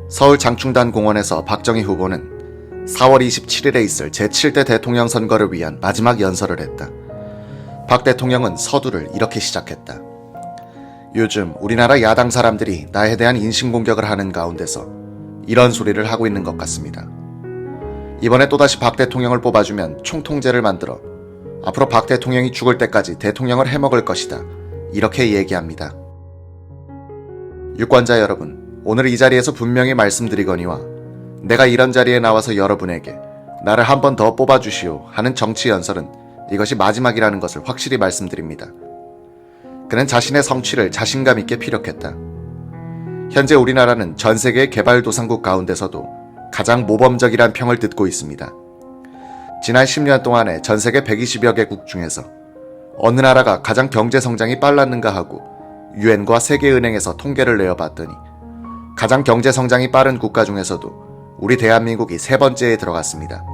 서울 장충단 공원에서 박정희 후보는 4월 27일에 있을 제7대 대통령 선거를 위한 마지막 연설을 했다. 박 대통령은 서두를 이렇게 시작했다. 요즘 우리나라 야당 사람들이 나에 대한 인신공격을 하는 가운데서 이런 소리를 하고 있는 것 같습니다. 이번에 또다시 박 대통령을 뽑아주면 총통제를 만들어 앞으로 박 대통령이 죽을 때까지 대통령을 해먹을 것이다. 이렇게 얘기합니다. 유권자 여러분, 오늘 이 자리에서 분명히 말씀드리거니와 내가 이런 자리에 나와서 여러분에게 나를 한 번 더 뽑아주시오 하는 정치 연설은 이것이 마지막이라는 것을 확실히 말씀드립니다. 그는 자신의 성취를 자신감 있게 피력했다. 현재 우리나라는 전 세계 개발도상국 가운데서도 가장 모범적이란 평을 듣고 있습니다. 지난 10년 동안에 전 세계 120여 개국 중에서 어느 나라가 가장 경제 성장이 빨랐는가 하고 유엔과 세계은행에서 통계를 내어봤더니 가장 경제 성장이 빠른 국가 중에서도 우리 대한민국이 세 번째에 들어갔습니다.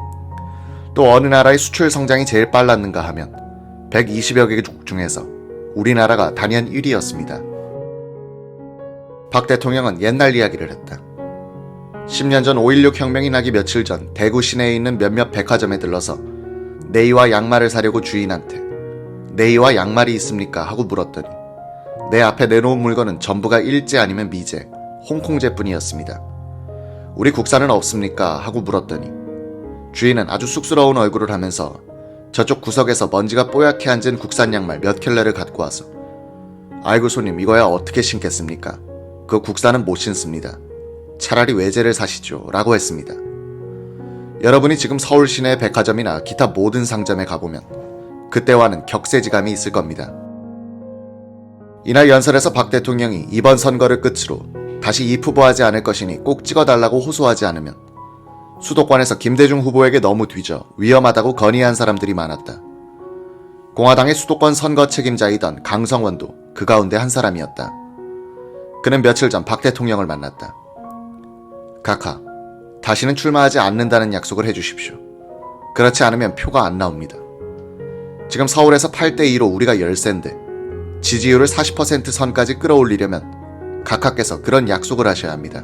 또 어느 나라의 수출 성장이 제일 빨랐는가 하면 120여 개국 중에서 우리나라가 단연 1위였습니다. 박 대통령은 옛날 이야기를 했다. 10년 전 5.16 혁명이 나기 며칠 전 대구 시내에 있는 몇몇 백화점에 들러서 네이와 양말을 사려고 주인한테 네이와 양말이 있습니까? 하고 물었더니 내 앞에 내놓은 물건은 전부가 일제 아니면 미제, 홍콩제뿐이었습니다. 우리 국산은 없습니까? 하고 물었더니 주인은 아주 쑥스러운 얼굴을 하면서 저쪽 구석에서 먼지가 뽀얗게 앉은 국산 양말 몇 켤레를 갖고 와서 아이고 손님 이거야 어떻게 신겠습니까? 그 국산은 못 신습니다. 차라리 외제를 사시죠 라고 했습니다. 여러분이 지금 서울 시내 백화점이나 기타 모든 상점에 가보면 그때와는 격세지감이 있을 겁니다. 이날 연설에서 박 대통령이 이번 선거를 끝으로 다시 입후보하지 않을 것이니 꼭 찍어달라고 호소하지 않으면 수도권에서 김대중 후보에게 너무 뒤져 위험하다고 건의한 사람들이 많았다. 공화당의 수도권 선거 책임자이던 강성원도 그 가운데 한 사람이었다. 그는 며칠 전 박 대통령을 만났다. 카카, 다시는 출마하지 않는다는 약속을 해주십시오. 그렇지 않으면 표가 안 나옵니다. 지금 서울에서 8대2로 우리가 열세인데 지지율을 40% 선까지 끌어올리려면 각하께서 그런 약속을 하셔야 합니다.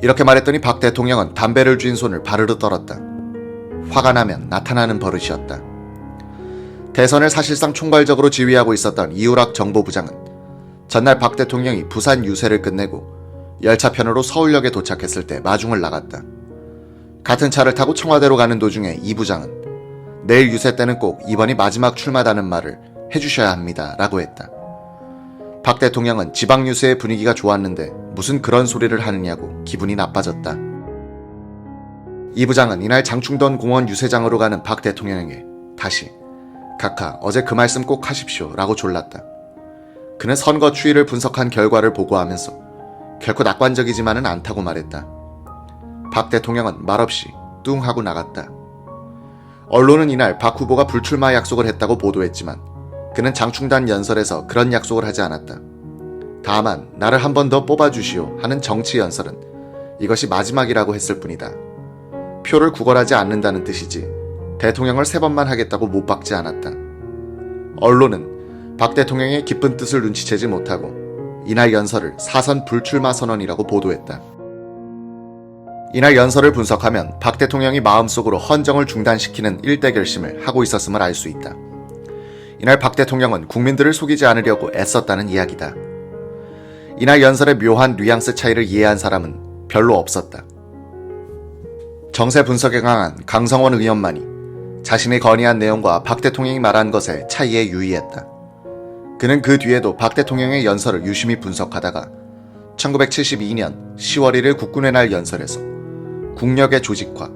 이렇게 말했더니 박 대통령은 담배를 쥔 손을 바르르 떨었다. 화가 나면 나타나는 버릇이었다. 대선을 사실상 총괄적으로 지휘하고 있었던 이우락 정보부장은 전날 박 대통령이 부산 유세를 끝내고 열차편으로 서울역에 도착했을 때 마중을 나갔다. 같은 차를 타고 청와대로 가는 도중에 이 부장은 내일 유세 때는 꼭 이번이 마지막 출마다는 말을 해주셔야 합니다 라고 했다. 박 대통령은 지방 유세의 분위기가 좋았는데 무슨 그런 소리를 하느냐고 기분이 나빠졌다. 이 부장은 이날 장충동 공원 유세장으로 가는 박 대통령에게 다시 카카 어제 그 말씀 꼭 하십시오 라고 졸랐다. 그는 선거 추이를 분석한 결과를 보고하면서 결코 낙관적이지만은 않다고 말했다. 박 대통령은 말없이 뚱 하고 나갔다. 언론은 이날 박 후보가 불출마 약속을 했다고 보도했지만 그는 장충단 연설에서 그런 약속을 하지 않았다. 다만 나를 한 번 더 뽑아주시오 하는 정치 연설은 이것이 마지막이라고 했을 뿐이다. 표를 구걸하지 않는다는 뜻이지 대통령을 3번만 하겠다고 못 박지 않았다. 언론은 박 대통령의 깊은 뜻을 눈치채지 못하고 이날 연설을 사선 불출마 선언이라고 보도했다. 이날 연설을 분석하면 박 대통령이 마음속으로 헌정을 중단시키는 일대 결심을 하고 있었음을 알 수 있다. 이날 박 대통령은 국민들을 속이지 않으려고 애썼다는 이야기다. 이날 연설의 묘한 뉘앙스 차이를 이해한 사람은 별로 없었다. 정세 분석에 강한 강성원 의원만이 자신이 건의한 내용과 박 대통령이 말한 것의 차이에 유의했다. 그는 그 뒤에도 박 대통령의 연설을 유심히 분석하다가 1972년 10월 1일 국군의 날 연설에서 국력의 조직화,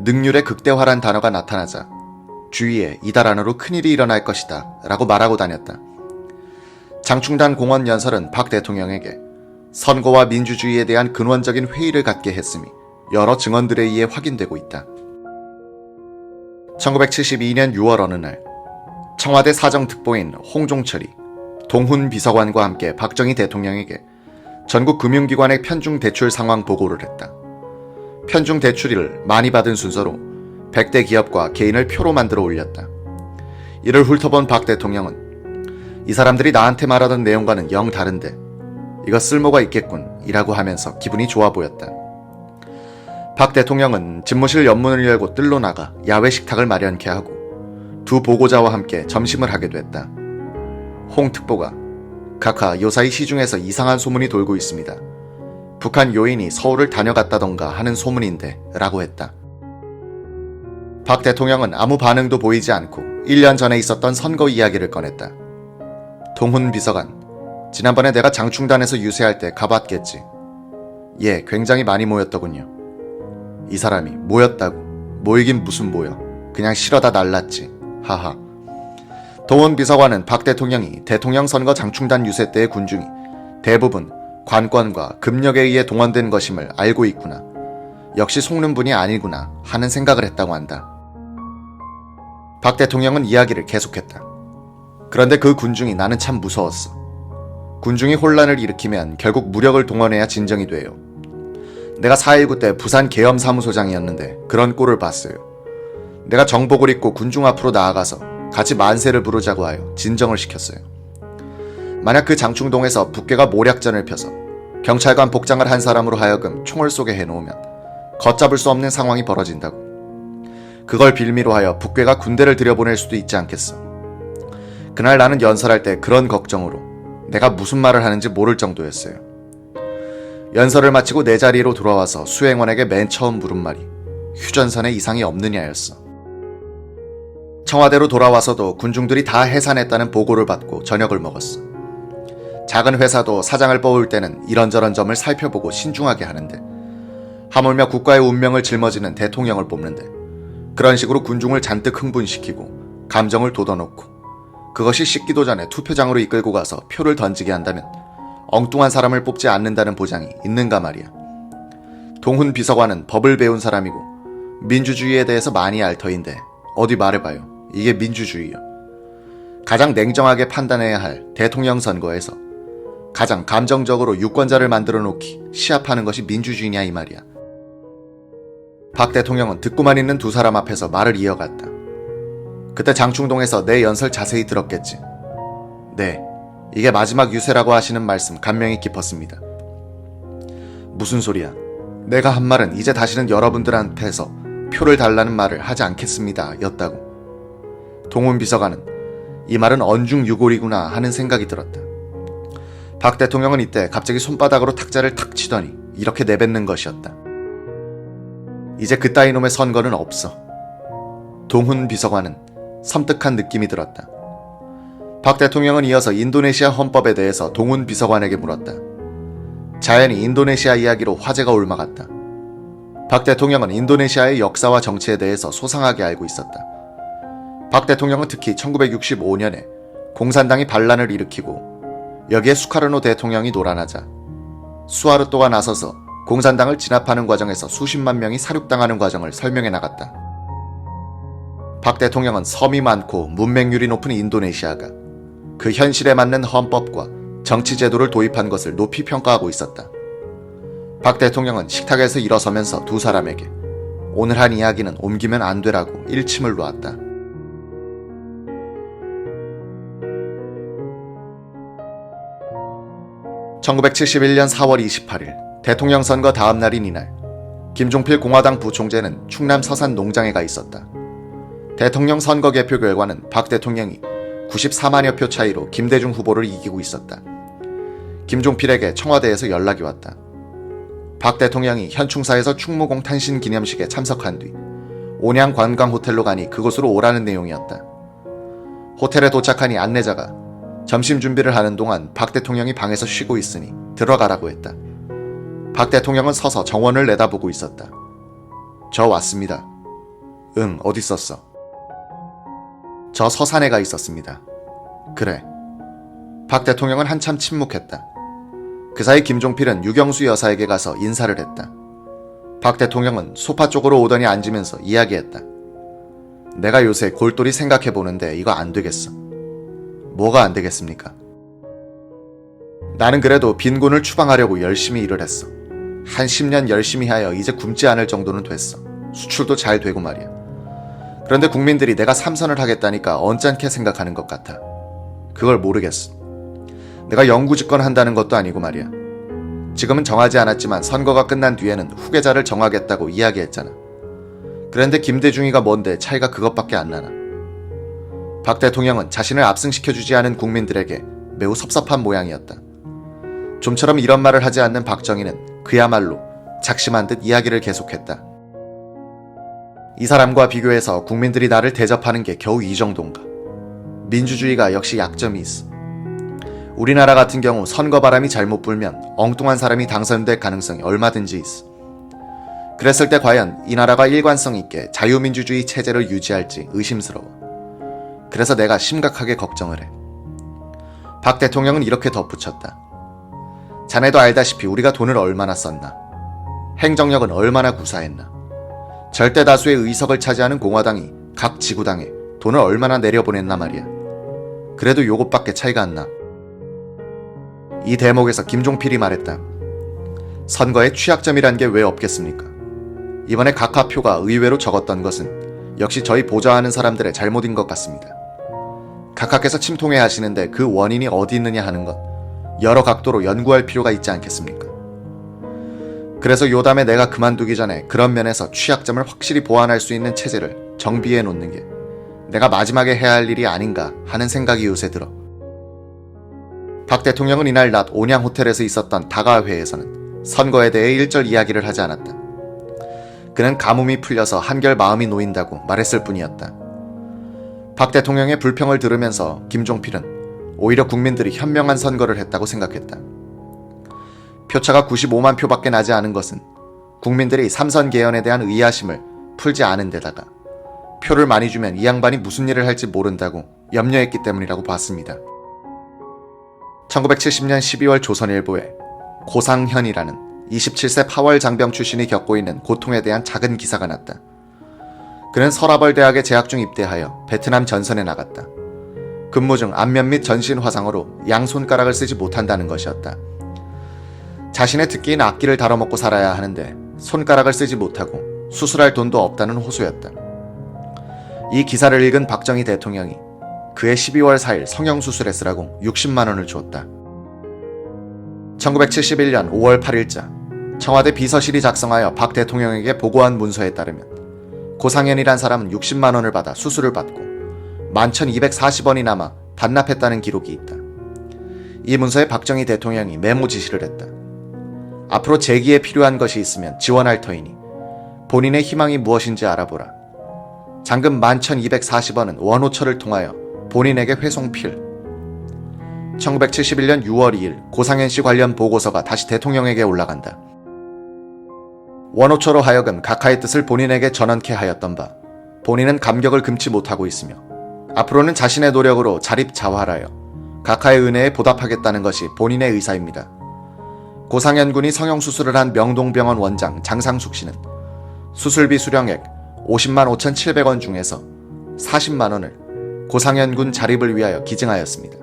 능률의 극대화란 단어가 나타나자 주위에 이달 안으로 큰일이 일어날 것이다 라고 말하고 다녔다. 장충단 공원 연설은 박 대통령에게 선거와 민주주의에 대한 근원적인 회의를 갖게 했음이 여러 증언들에 의해 확인되고 있다. 1972년 6월 어느 날 청와대 사정특보인 홍종철이 동훈 비서관과 함께 박정희 대통령에게 전국 금융기관의 편중 대출 상황 보고를 했다. 편중 대출을 많이 받은 순서로 100대 기업과 개인을 표로 만들어 올렸다. 이를 훑어본 박 대통령은 이 사람들이 나한테 말하던 내용과는 영 다른데 이거 쓸모가 있겠군 이라고 하면서 기분이 좋아 보였다. 박 대통령은 집무실 연문을 열고 뜰로 나가 야외 식탁을 마련케 하고 두 보고자와 함께 점심을 하게 됐다. 홍 특보가 카카 요사이 시중에서 이상한 소문이 돌고 있습니다. 북한 요인이 서울을 다녀갔다던가 하는 소문인데 라고 했다. 박 대통령은 아무 반응도 보이지 않고 1년 전에 있었던 선거 이야기를 꺼냈다. 동훈 비서관, 지난번에 내가 장충단에서 유세할 때 가봤겠지. 예, 굉장히 많이 모였더군요. 이 사람이 모였다고. 모이긴 무슨 모여. 그냥 실어다 날랐지. 하하. 동훈 비서관은 박 대통령이 대통령 선거 장충단 유세 때의 군중이 대부분 관권과 금력에 의해 동원된 것임을 알고 있구나. 역시 속는 분이 아니구나 하는 생각을 했다고 한다. 박 대통령은 이야기를 계속했다. 그런데 그 군중이 나는 참 무서웠어. 군중이 혼란을 일으키면 결국 무력을 동원해야 진정이 돼요. 내가 4.19 때 부산 계엄사무소장이었는데 그런 꼴을 봤어요. 내가 정복을 입고 군중 앞으로 나아가서 같이 만세를 부르자고 하여 진정을 시켰어요. 만약 그 장충동에서 북괴가 모략전을 펴서 경찰관 복장을 한 사람으로 하여금 총을 쏘게 해놓으면 걷잡을 수 없는 상황이 벌어진다고. 그걸 빌미로 하여 북괴가 군대를 들여보낼 수도 있지 않겠어. 그날 나는 연설할 때 그런 걱정으로 내가 무슨 말을 하는지 모를 정도였어요. 연설을 마치고 내 자리로 돌아와서 수행원에게 맨 처음 물은 말이 휴전선에 이상이 없느냐였어. 청와대로 돌아와서도 군중들이 다 해산했다는 보고를 받고 저녁을 먹었어. 작은 회사도 사장을 뽑을 때는 이런저런 점을 살펴보고 신중하게 하는데 하물며 국가의 운명을 짊어지는 대통령을 뽑는데 그런 식으로 군중을 잔뜩 흥분시키고 감정을 돋워놓고 그것이 식기도 전에 투표장으로 이끌고 가서 표를 던지게 한다면 엉뚱한 사람을 뽑지 않는다는 보장이 있는가 말이야. 동훈 비서관은 법을 배운 사람이고 민주주의에 대해서 많이 알 터인데 어디 말해봐요. 이게 민주주의요. 가장 냉정하게 판단해야 할 대통령 선거에서 가장 감정적으로 유권자를 만들어 놓기 시합하는 것이 민주주의냐 이 말이야. 박 대통령은 듣고만 있는 두 사람 앞에서 말을 이어갔다. 그때 장충동에서 내 연설 자세히 들었겠지. 네, 이게 마지막 유세라고 하시는 말씀 감명이 깊었습니다. 무슨 소리야. 내가 한 말은 이제 다시는 여러분들한테서 표를 달라는 말을 하지 않겠습니다 였다고. 동훈 비서관은 이 말은 언중유골이구나 하는 생각이 들었다. 박 대통령은 이때 갑자기 손바닥으로 탁자를 탁 치더니 이렇게 내뱉는 것이었다. 이제 그따위 놈의 선거는 없어. 동훈 비서관은 섬뜩한 느낌이 들었다. 박 대통령은 이어서 인도네시아 헌법에 대해서 동훈 비서관에게 물었다. 자연히 인도네시아 이야기로 화제가 올라갔다. 박 대통령은 인도네시아의 역사와 정치에 대해서 소상하게 알고 있었다. 박 대통령은 특히 1965년에 공산당이 반란을 일으키고 여기에 수카르노 대통령이 노란하자 수하르토가 나서서 공산당을 진압하는 과정에서 수십만 명이 사륙당하는 과정을 설명해 나갔다. 박 대통령은 섬이 많고 문맹률이 높은 인도네시아가 그 현실에 맞는 헌법과 정치 제도를 도입한 것을 높이 평가하고 있었다. 박 대통령은 식탁에서 일어서면서 두 사람에게 오늘 한 이야기는 옮기면 안 되라고 일침을 놓았다. (1971년 4월 28일) 대통령 선거 다음 날인 이날 김종필 공화당 부총재는 충남 서산 농장에 가 있었다. 대통령 선거 개표 결과는 박 대통령이 94만여 표 차이로 김대중 후보를 이기고 있었다. 김종필에게 청와대에서 연락이 왔다. 박 대통령이 현충사에서 충무공 탄신 기념식에 참석한 뒤 온양 관광호텔로 가니 그곳으로 오라는 내용이었다. 호텔에 도착하니 안내자가 점심 준비를 하는 동안 박 대통령이 방에서 쉬고 있으니 들어가라고 했다. 박 대통령은 서서 정원을 내다보고 있었다. 저 왔습니다. 응, 어디 있었어? 저 서산에 가 있었습니다. 그래. 박 대통령은 한참 침묵했다. 그 사이 김종필은 유경수 여사에게 가서 인사를 했다. 박 대통령은 소파 쪽으로 오더니 앉으면서 이야기했다. 내가 요새 골똘히 생각해보는데 이거 안 되겠어. 뭐가 안 되겠습니까? 나는 그래도 빈곤을 추방하려고 열심히 일을 했어. 한 10년 열심히 하여 이제 굶지 않을 정도는 됐어. 수출도 잘 되고 말이야. 그런데 국민들이 내가 삼선을 하겠다니까 언짢게 생각하는 것 같아. 그걸 모르겠어. 내가 영구집권 한다는 것도 아니고 말이야. 지금은 정하지 않았지만 선거가 끝난 뒤에는 후계자를 정하겠다고 이야기했잖아. 그런데 김대중이가 뭔데 차이가 그것밖에 안 나나. 박 대통령은 자신을 압승시켜주지 않은 국민들에게 매우 섭섭한 모양이었다. 좀처럼 이런 말을 하지 않는 박정희는 그야말로 작심한 듯 이야기를 계속했다. 이 사람과 비교해서 국민들이 나를 대접하는 게 겨우 이 정도인가. 민주주의가 역시 약점이 있어. 우리나라 같은 경우 선거 바람이 잘못 불면 엉뚱한 사람이 당선될 가능성이 얼마든지 있어. 그랬을 때 과연 이 나라가 일관성 있게 자유민주주의 체제를 유지할지 의심스러워. 그래서 내가 심각하게 걱정을 해. 박 대통령은 이렇게 덧붙였다. 자네도 알다시피 우리가 돈을 얼마나 썼나. 행정력은 얼마나 구사했나. 절대 다수의 의석을 차지하는 공화당이 각 지구당에 돈을 얼마나 내려보냈나 말이야. 그래도 요것밖에 차이가 안 나. 이 대목에서 김종필이 말했다. 선거에 취약점이란 게 왜 없겠습니까? 이번에 각하표가 의외로 적었던 것은 역시 저희 보좌하는 사람들의 잘못인 것 같습니다. 각하께서 침통해 하시는데 그 원인이 어디 있느냐 하는 것 여러 각도로 연구할 필요가 있지 않겠습니까? 그래서 요담에 내가 그만두기 전에 그런 면에서 취약점을 확실히 보완할 수 있는 체제를 정비해 놓는 게 내가 마지막에 해야 할 일이 아닌가 하는 생각이 요새 들어. 박 대통령은 이날 낮 온양호텔에서 있었던 다가회에서는 선거에 대해 일절 이야기를 하지 않았다. 그는 가뭄이 풀려서 한결 마음이 놓인다고 말했을 뿐이었다. 박 대통령의 불평을 들으면서 김종필은 오히려 국민들이 현명한 선거를 했다고 생각했다. 표차가 95만 표밖에 나지 않은 것은 국민들이 삼선 개헌에 대한 의아심을 풀지 않은 데다가 표를 많이 주면 이 양반이 무슨 일을 할지 모른다고 염려했기 때문이라고 봤습니다. 1970년 12월 조선일보에 고상현이라는 27세 파월 장병 출신이 겪고 있는 고통에 대한 작은 기사가 났다. 그는 서라벌 대학에 재학 중 입대하여 베트남 전선에 나갔다. 근무 중 안면 및 전신 화상으로 양손가락을 쓰지 못한다는 것이었다. 자신의 특기인 악기를 다뤄먹고 살아야 하는데 손가락을 쓰지 못하고 수술할 돈도 없다는 호소였다. 이 기사를 읽은 박정희 대통령이 그해 12월 4일 성형수술에 쓰라고 60만 원을 주었다. 1971년 5월 8일자 청와대 비서실이 작성하여 박 대통령에게 보고한 문서에 따르면 고상현이란 사람은 60만 원을 받아 수술을 받고 11,240원이 남아 반납했다는 기록이 있다. 이 문서에 박정희 대통령이 메모 지시를 했다. 앞으로 재기에 필요한 것이 있으면 지원할 터이니 본인의 희망이 무엇인지 알아보라. 잔금 11,240원은 원호처를 통하여 본인에게 회송필. 1971년 6월 2일 고상현 씨 관련 보고서가 다시 대통령에게 올라간다. 원호처로 하여금 각하의 뜻을 본인에게 전언케 하였던 바 본인은 감격을 금치 못하고 있으며 앞으로는 자신의 노력으로 자립자활하여 각하의 은혜에 보답하겠다는 것이 본인의 의사입니다. 고상현 군이 성형수술을 한 명동병원 원장 장상숙 씨는 수술비 수령액 50만 5,700원 중에서 40만 원을 고상현 군 자립을 위하여 기증하였습니다.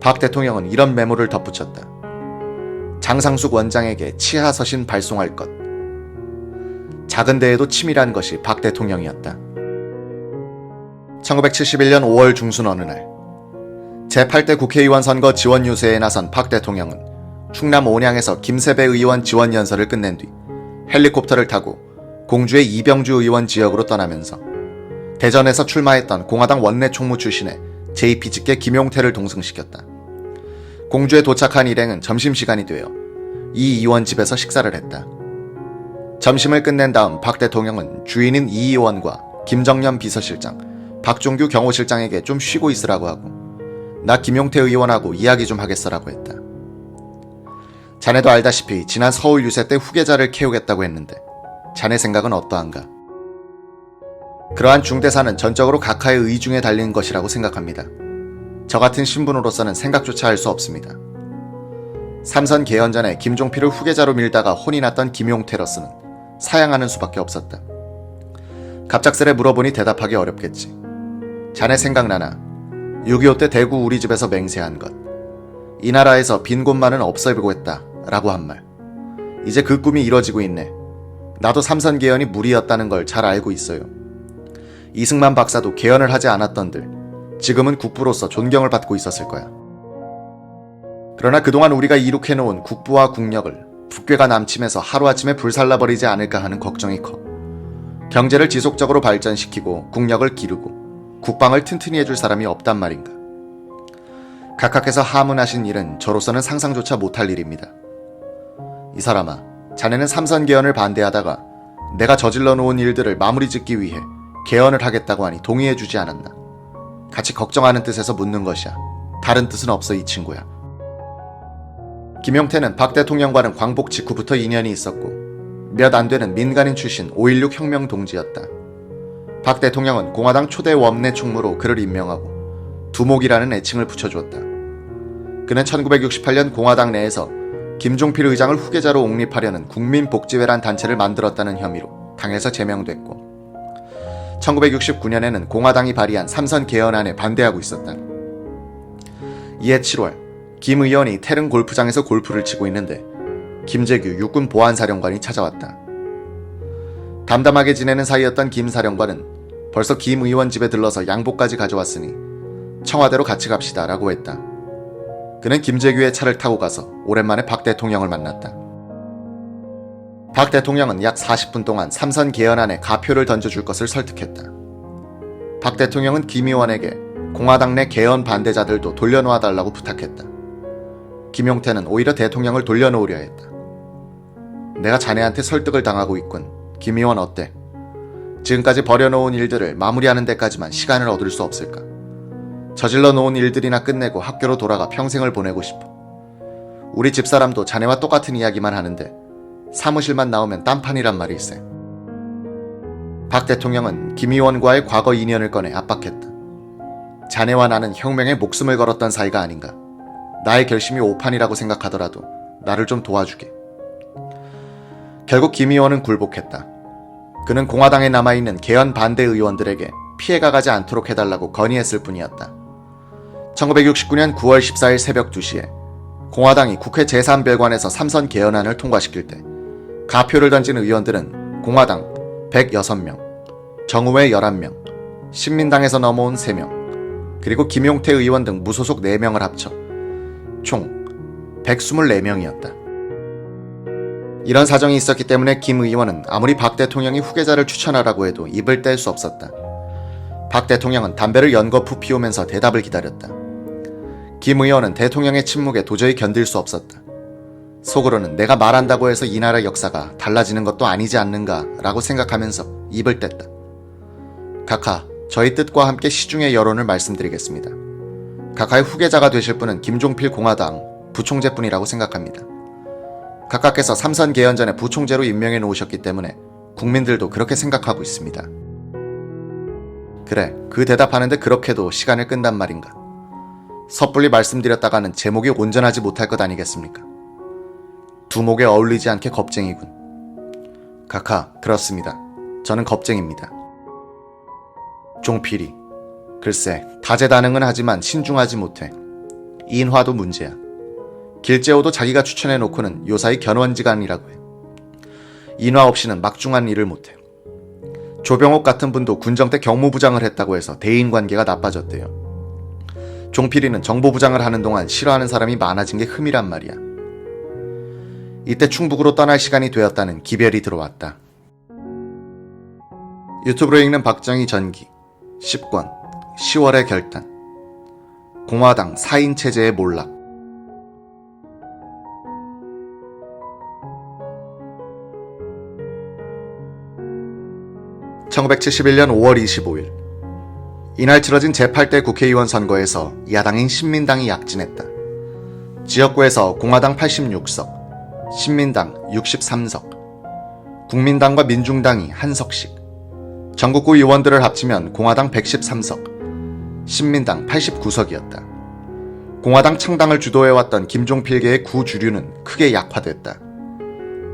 박 대통령은 이런 메모를 덧붙였다. 장상숙 원장에게 치하서신 발송할 것. 작은 데에도 치밀한 것이 박 대통령이었다. 1971년 5월 중순 어느 날 제8대 국회의원 선거 지원 유세에 나선 박 대통령은 충남 온양에서 김세배 의원 지원 연설을 끝낸 뒤 헬리콥터를 타고 공주의 이병주 의원 지역으로 떠나면서 대전에서 출마했던 공화당 원내 총무 출신의 JP 직계 김용태를 동승시켰다. 공주에 도착한 일행은 점심시간이 되어 이 의원 집에서 식사를 했다. 점심을 끝낸 다음 박 대통령은 주인인 이 의원과 김정년 비서실장, 박종규 경호실장에게 좀 쉬고 있으라고 하고 나 김용태 의원하고 이야기 좀 하겠어라고 했다. 자네도 알다시피 지난 서울 유세 때 후계자를 키우겠다고 했는데 자네 생각은 어떠한가? 그러한 중대사는 전적으로 각하의 의중에 달린 것이라고 생각합니다. 저 같은 신분으로서는 생각조차 할 수 없습니다. 삼선 개헌 전에 김종필을 후계자로 밀다가 혼이 났던 김용태로서는 사양하는 수밖에 없었다. 갑작스레 물어보니 대답하기 어렵겠지. 자네 생각나나? 6.25 때 대구 우리 집에서 맹세한 것. 이 나라에서 빈 곳만은 없애보겠다 라고 한 말. 이제 그 꿈이 이뤄지고 있네. 나도 삼선 개헌이 무리였다는 걸 잘 알고 있어요. 이승만 박사도 개헌을 하지 않았던들 지금은 국부로서 존경을 받고 있었을 거야. 그러나 그동안 우리가 이룩해놓은 국부와 국력을 북괴가 남침해서 하루아침에 불살라버리지 않을까 하는 걱정이 커. 경제를 지속적으로 발전시키고 국력을 기르고 국방을 튼튼히 해줄 사람이 없단 말인가. 각하께서 하문하신 일은 저로서는 상상조차 못할 일입니다. 이 사람아, 자네는 삼선 개헌을 반대하다가 내가 저질러 놓은 일들을 마무리 짓기 위해 개헌을 하겠다고 하니 동의해주지 않았나. 같이 걱정하는 뜻에서 묻는 것이야. 다른 뜻은 없어 이 친구야. 김용태는 박 대통령과는 광복 직후부터 인연이 있었고 몇 안 되는 민간인 출신 5.16 혁명 동지였다. 박 대통령은 공화당 초대 원내 총무로 그를 임명하고 두목이라는 애칭을 붙여주었다. 그는 1968년 공화당 내에서 김종필 의장을 후계자로 옹립하려는 국민복지회란 단체를 만들었다는 혐의로 당에서 제명됐고 1969년에는 공화당이 발의한 삼선 개헌안에 반대하고 있었다. 이해 7월 김 의원이 태릉 골프장에서 골프를 치고 있는데 김재규 육군 보안사령관이 찾아왔다. 담담하게 지내는 사이였던 김 사령관은 벌써 김 의원 집에 들러서 양복까지 가져왔으니 청와대로 같이 갑시다 라고 했다. 그는 김재규의 차를 타고 가서 오랜만에 박 대통령을 만났다. 박 대통령은 약 40분 동안 삼선 개헌안에 가표를 던져줄 것을 설득했다. 박 대통령은 김 의원에게 공화당 내 개헌 반대자들도 돌려놓아달라고 부탁했다. 김용태는 오히려 대통령을 돌려놓으려 했다. 내가 자네한테 설득을 당하고 있군. 김 의원 어때? 지금까지 버려놓은 일들을 마무리하는 데까지만 시간을 얻을 수 없을까? 저질러 놓은 일들이나 끝내고 학교로 돌아가 평생을 보내고 싶어. 우리 집사람도 자네와 똑같은 이야기만 하는데 사무실만 나오면 딴판이란 말일세. 박 대통령은 김 의원과의 과거 인연을 꺼내 압박했다. 자네와 나는 혁명에 목숨을 걸었던 사이가 아닌가. 나의 결심이 오판이라고 생각하더라도 나를 좀 도와주게. 결국 김 의원은 굴복했다. 그는 공화당에 남아있는 개헌 반대 의원들에게 피해가 가지 않도록 해달라고 건의했을 뿐이었다. 1969년 9월 14일 새벽 2시에 공화당이 국회 제3별관에서 삼선 개헌안을 통과시킬 때 가표를 던진 의원들은 공화당 106명, 정의회 11명, 신민당에서 넘어온 3명, 그리고 김용태 의원 등 무소속 4명을 합쳐 총 124명이었다. 이런 사정이 있었기 때문에 김 의원은 아무리 박 대통령이 후계자를 추천하라고 해도 입을 뗄 수 없었다. 박 대통령은 담배를 연거푸 피우면서 대답을 기다렸다. 김 의원은 대통령의 침묵에 도저히 견딜 수 없었다. 속으로는 내가 말한다고 해서 이 나라 역사가 달라지는 것도 아니지 않는가 라고 생각하면서 입을 뗐다. 각하, 저희 뜻과 함께 시중의 여론을 말씀드리겠습니다. 각하의 후계자가 되실 분은 김종필 공화당 부총재뿐이라고 생각합니다. 각하께서 삼선 개헌 전에 부총재로 임명해 놓으셨기 때문에 국민들도 그렇게 생각하고 있습니다. 그래, 그 대답하는데 그렇게도 시간을 끈단 말인가. 섣불리 말씀드렸다가는 제목이 온전하지 못할 것 아니겠습니까? 두목에 어울리지 않게 겁쟁이군. 각하, 그렇습니다. 저는 겁쟁입니다. 종필이, 글쎄, 다재다능은 하지만 신중하지 못해. 인화도 문제야. 길재호도 자기가 추천해놓고는 요사이 견원지간이라고 해. 인화 없이는 막중한 일을 못해. 조병옥 같은 분도 군정 때 경무부장을 했다고 해서 대인관계가 나빠졌대요. 종필이는 정보부장을 하는 동안 싫어하는 사람이 많아진 게 흠이란 말이야. 이때 충북으로 떠날 시간이 되었다는 기별이 들어왔다. 유튜브로 읽는 박정희 전기 10권 10월의 결단. 공화당 4인 체제의 몰락. 1971년 5월 25일 이날 치러진 제8대 국회의원 선거에서 야당인 신민당이 약진했다. 지역구에서 공화당 86석, 신민당 63석, 국민당과 민중당이 1석씩, 전국구 의원들을 합치면 공화당 113석, 신민당 89석이었다. 공화당 창당을 주도해왔던 김종필계의 구주류는 크게 약화됐다.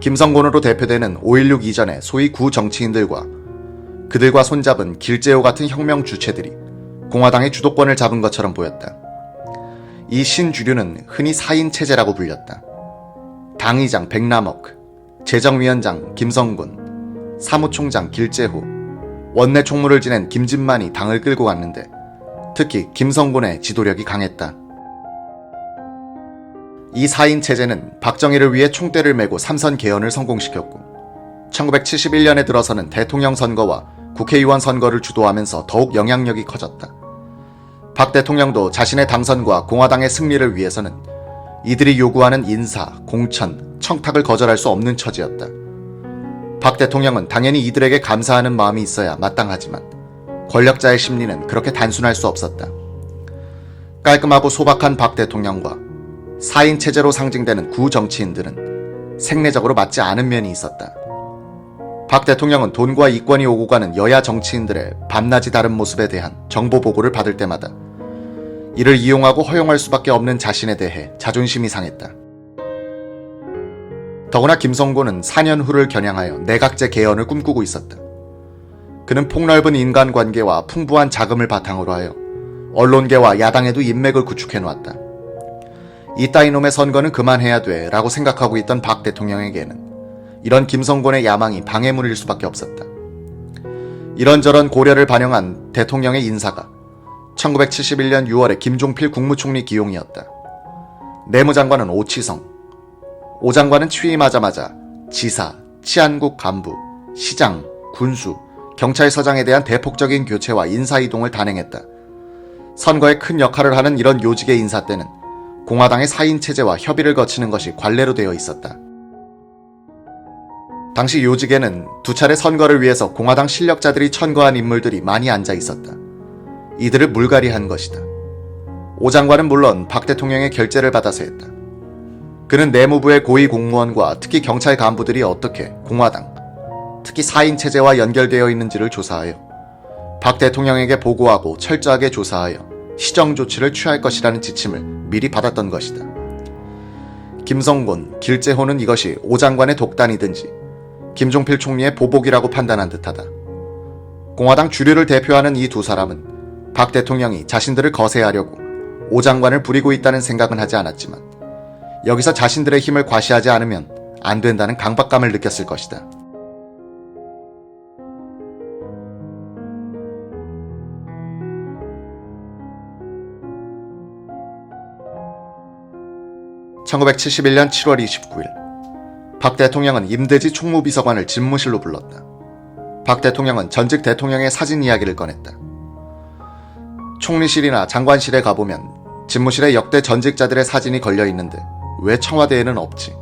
김성곤으로 대표되는 5.16 이전의 소위 구정치인들과 그들과 손잡은 길재호 같은 혁명 주체들이 공화당의 주도권을 잡은 것처럼 보였다. 이 신주류는 흔히 4인 체제라고 불렸다. 당의장 백남옥, 재정위원장 김성곤, 사무총장 길재호, 원내 총무를 지낸 김진만이 당을 끌고 갔는데 특히 김성곤의 지도력이 강했다. 이 4인 체제는 박정희를 위해 총대를 메고 삼선 개헌을 성공시켰고 1971년에 들어서는 대통령 선거와 국회의원 선거를 주도하면서 더욱 영향력이 커졌다. 박 대통령도 자신의 당선과 공화당의 승리를 위해서는 이들이 요구하는 인사, 공천, 청탁을 거절할 수 없는 처지였다. 박 대통령은 당연히 이들에게 감사하는 마음이 있어야 마땅하지만 권력자의 심리는 그렇게 단순할 수 없었다. 깔끔하고 소박한 박 대통령과 사인 체제로 상징되는 구 정치인들은 생리적으로 맞지 않은 면이 있었다. 박 대통령은 돈과 이권이 오고 가는 여야 정치인들의 밤낮이 다른 모습에 대한 정보 보고를 받을 때마다 이를 이용하고 허용할 수밖에 없는 자신에 대해 자존심이 상했다. 더구나 김성곤은 4년 후를 겨냥하여 내각제 개헌을 꿈꾸고 있었다. 그는 폭넓은 인간관계와 풍부한 자금을 바탕으로 하여 언론계와 야당에도 인맥을 구축해놓았다. 이따위 놈의 선거는 그만해야 돼 라고 생각하고 있던 박 대통령에게는 이런 김성곤의 야망이 방해물일 수밖에 없었다. 이런저런 고려를 반영한 대통령의 인사가 1971년 6월에 김종필 국무총리 기용이었다. 내무장관은 오치성, 오 장관은 취임하자마자 지사, 치안국 간부, 시장, 군수, 경찰서장에 대한 대폭적인 교체와 인사이동을 단행했다. 선거에 큰 역할을 하는 이런 요직의 인사 때는 공화당의 사인체제와 협의를 거치는 것이 관례로 되어 있었다. 당시 요직에는 두 차례 선거를 위해서 공화당 실력자들이 천거한 인물들이 많이 앉아 있었다. 이들을 물갈이한 것이다. 오 장관은 물론 박 대통령의 결재를 받아서 했다. 그는 내무부의 고위 공무원과 특히 경찰 간부들이 어떻게 공화당, 특히 사인체제와 연결되어 있는지를 조사하여 박 대통령에게 보고하고 철저하게 조사하여 시정 조치를 취할 것이라는 지침을 미리 받았던 것이다. 김성곤, 길재호는 이것이 오 장관의 독단이든지 김종필 총리의 보복이라고 판단한 듯하다. 공화당 주류를 대표하는 이 두 사람은 박 대통령이 자신들을 거세하려고 오 장관을 부리고 있다는 생각은 하지 않았지만 여기서 자신들의 힘을 과시하지 않으면 안 된다는 강박감을 느꼈을 것이다. (1971년 7월 29일) 박 대통령은 임대지 총무비서관을 집무실로 불렀다. 박 대통령은 전직 대통령의 사진 이야기를 꺼냈다. 총리실이나 장관실에 가보면 집무실에 역대 전직자들의 사진이 걸려있는데 왜 청와대에는 없지?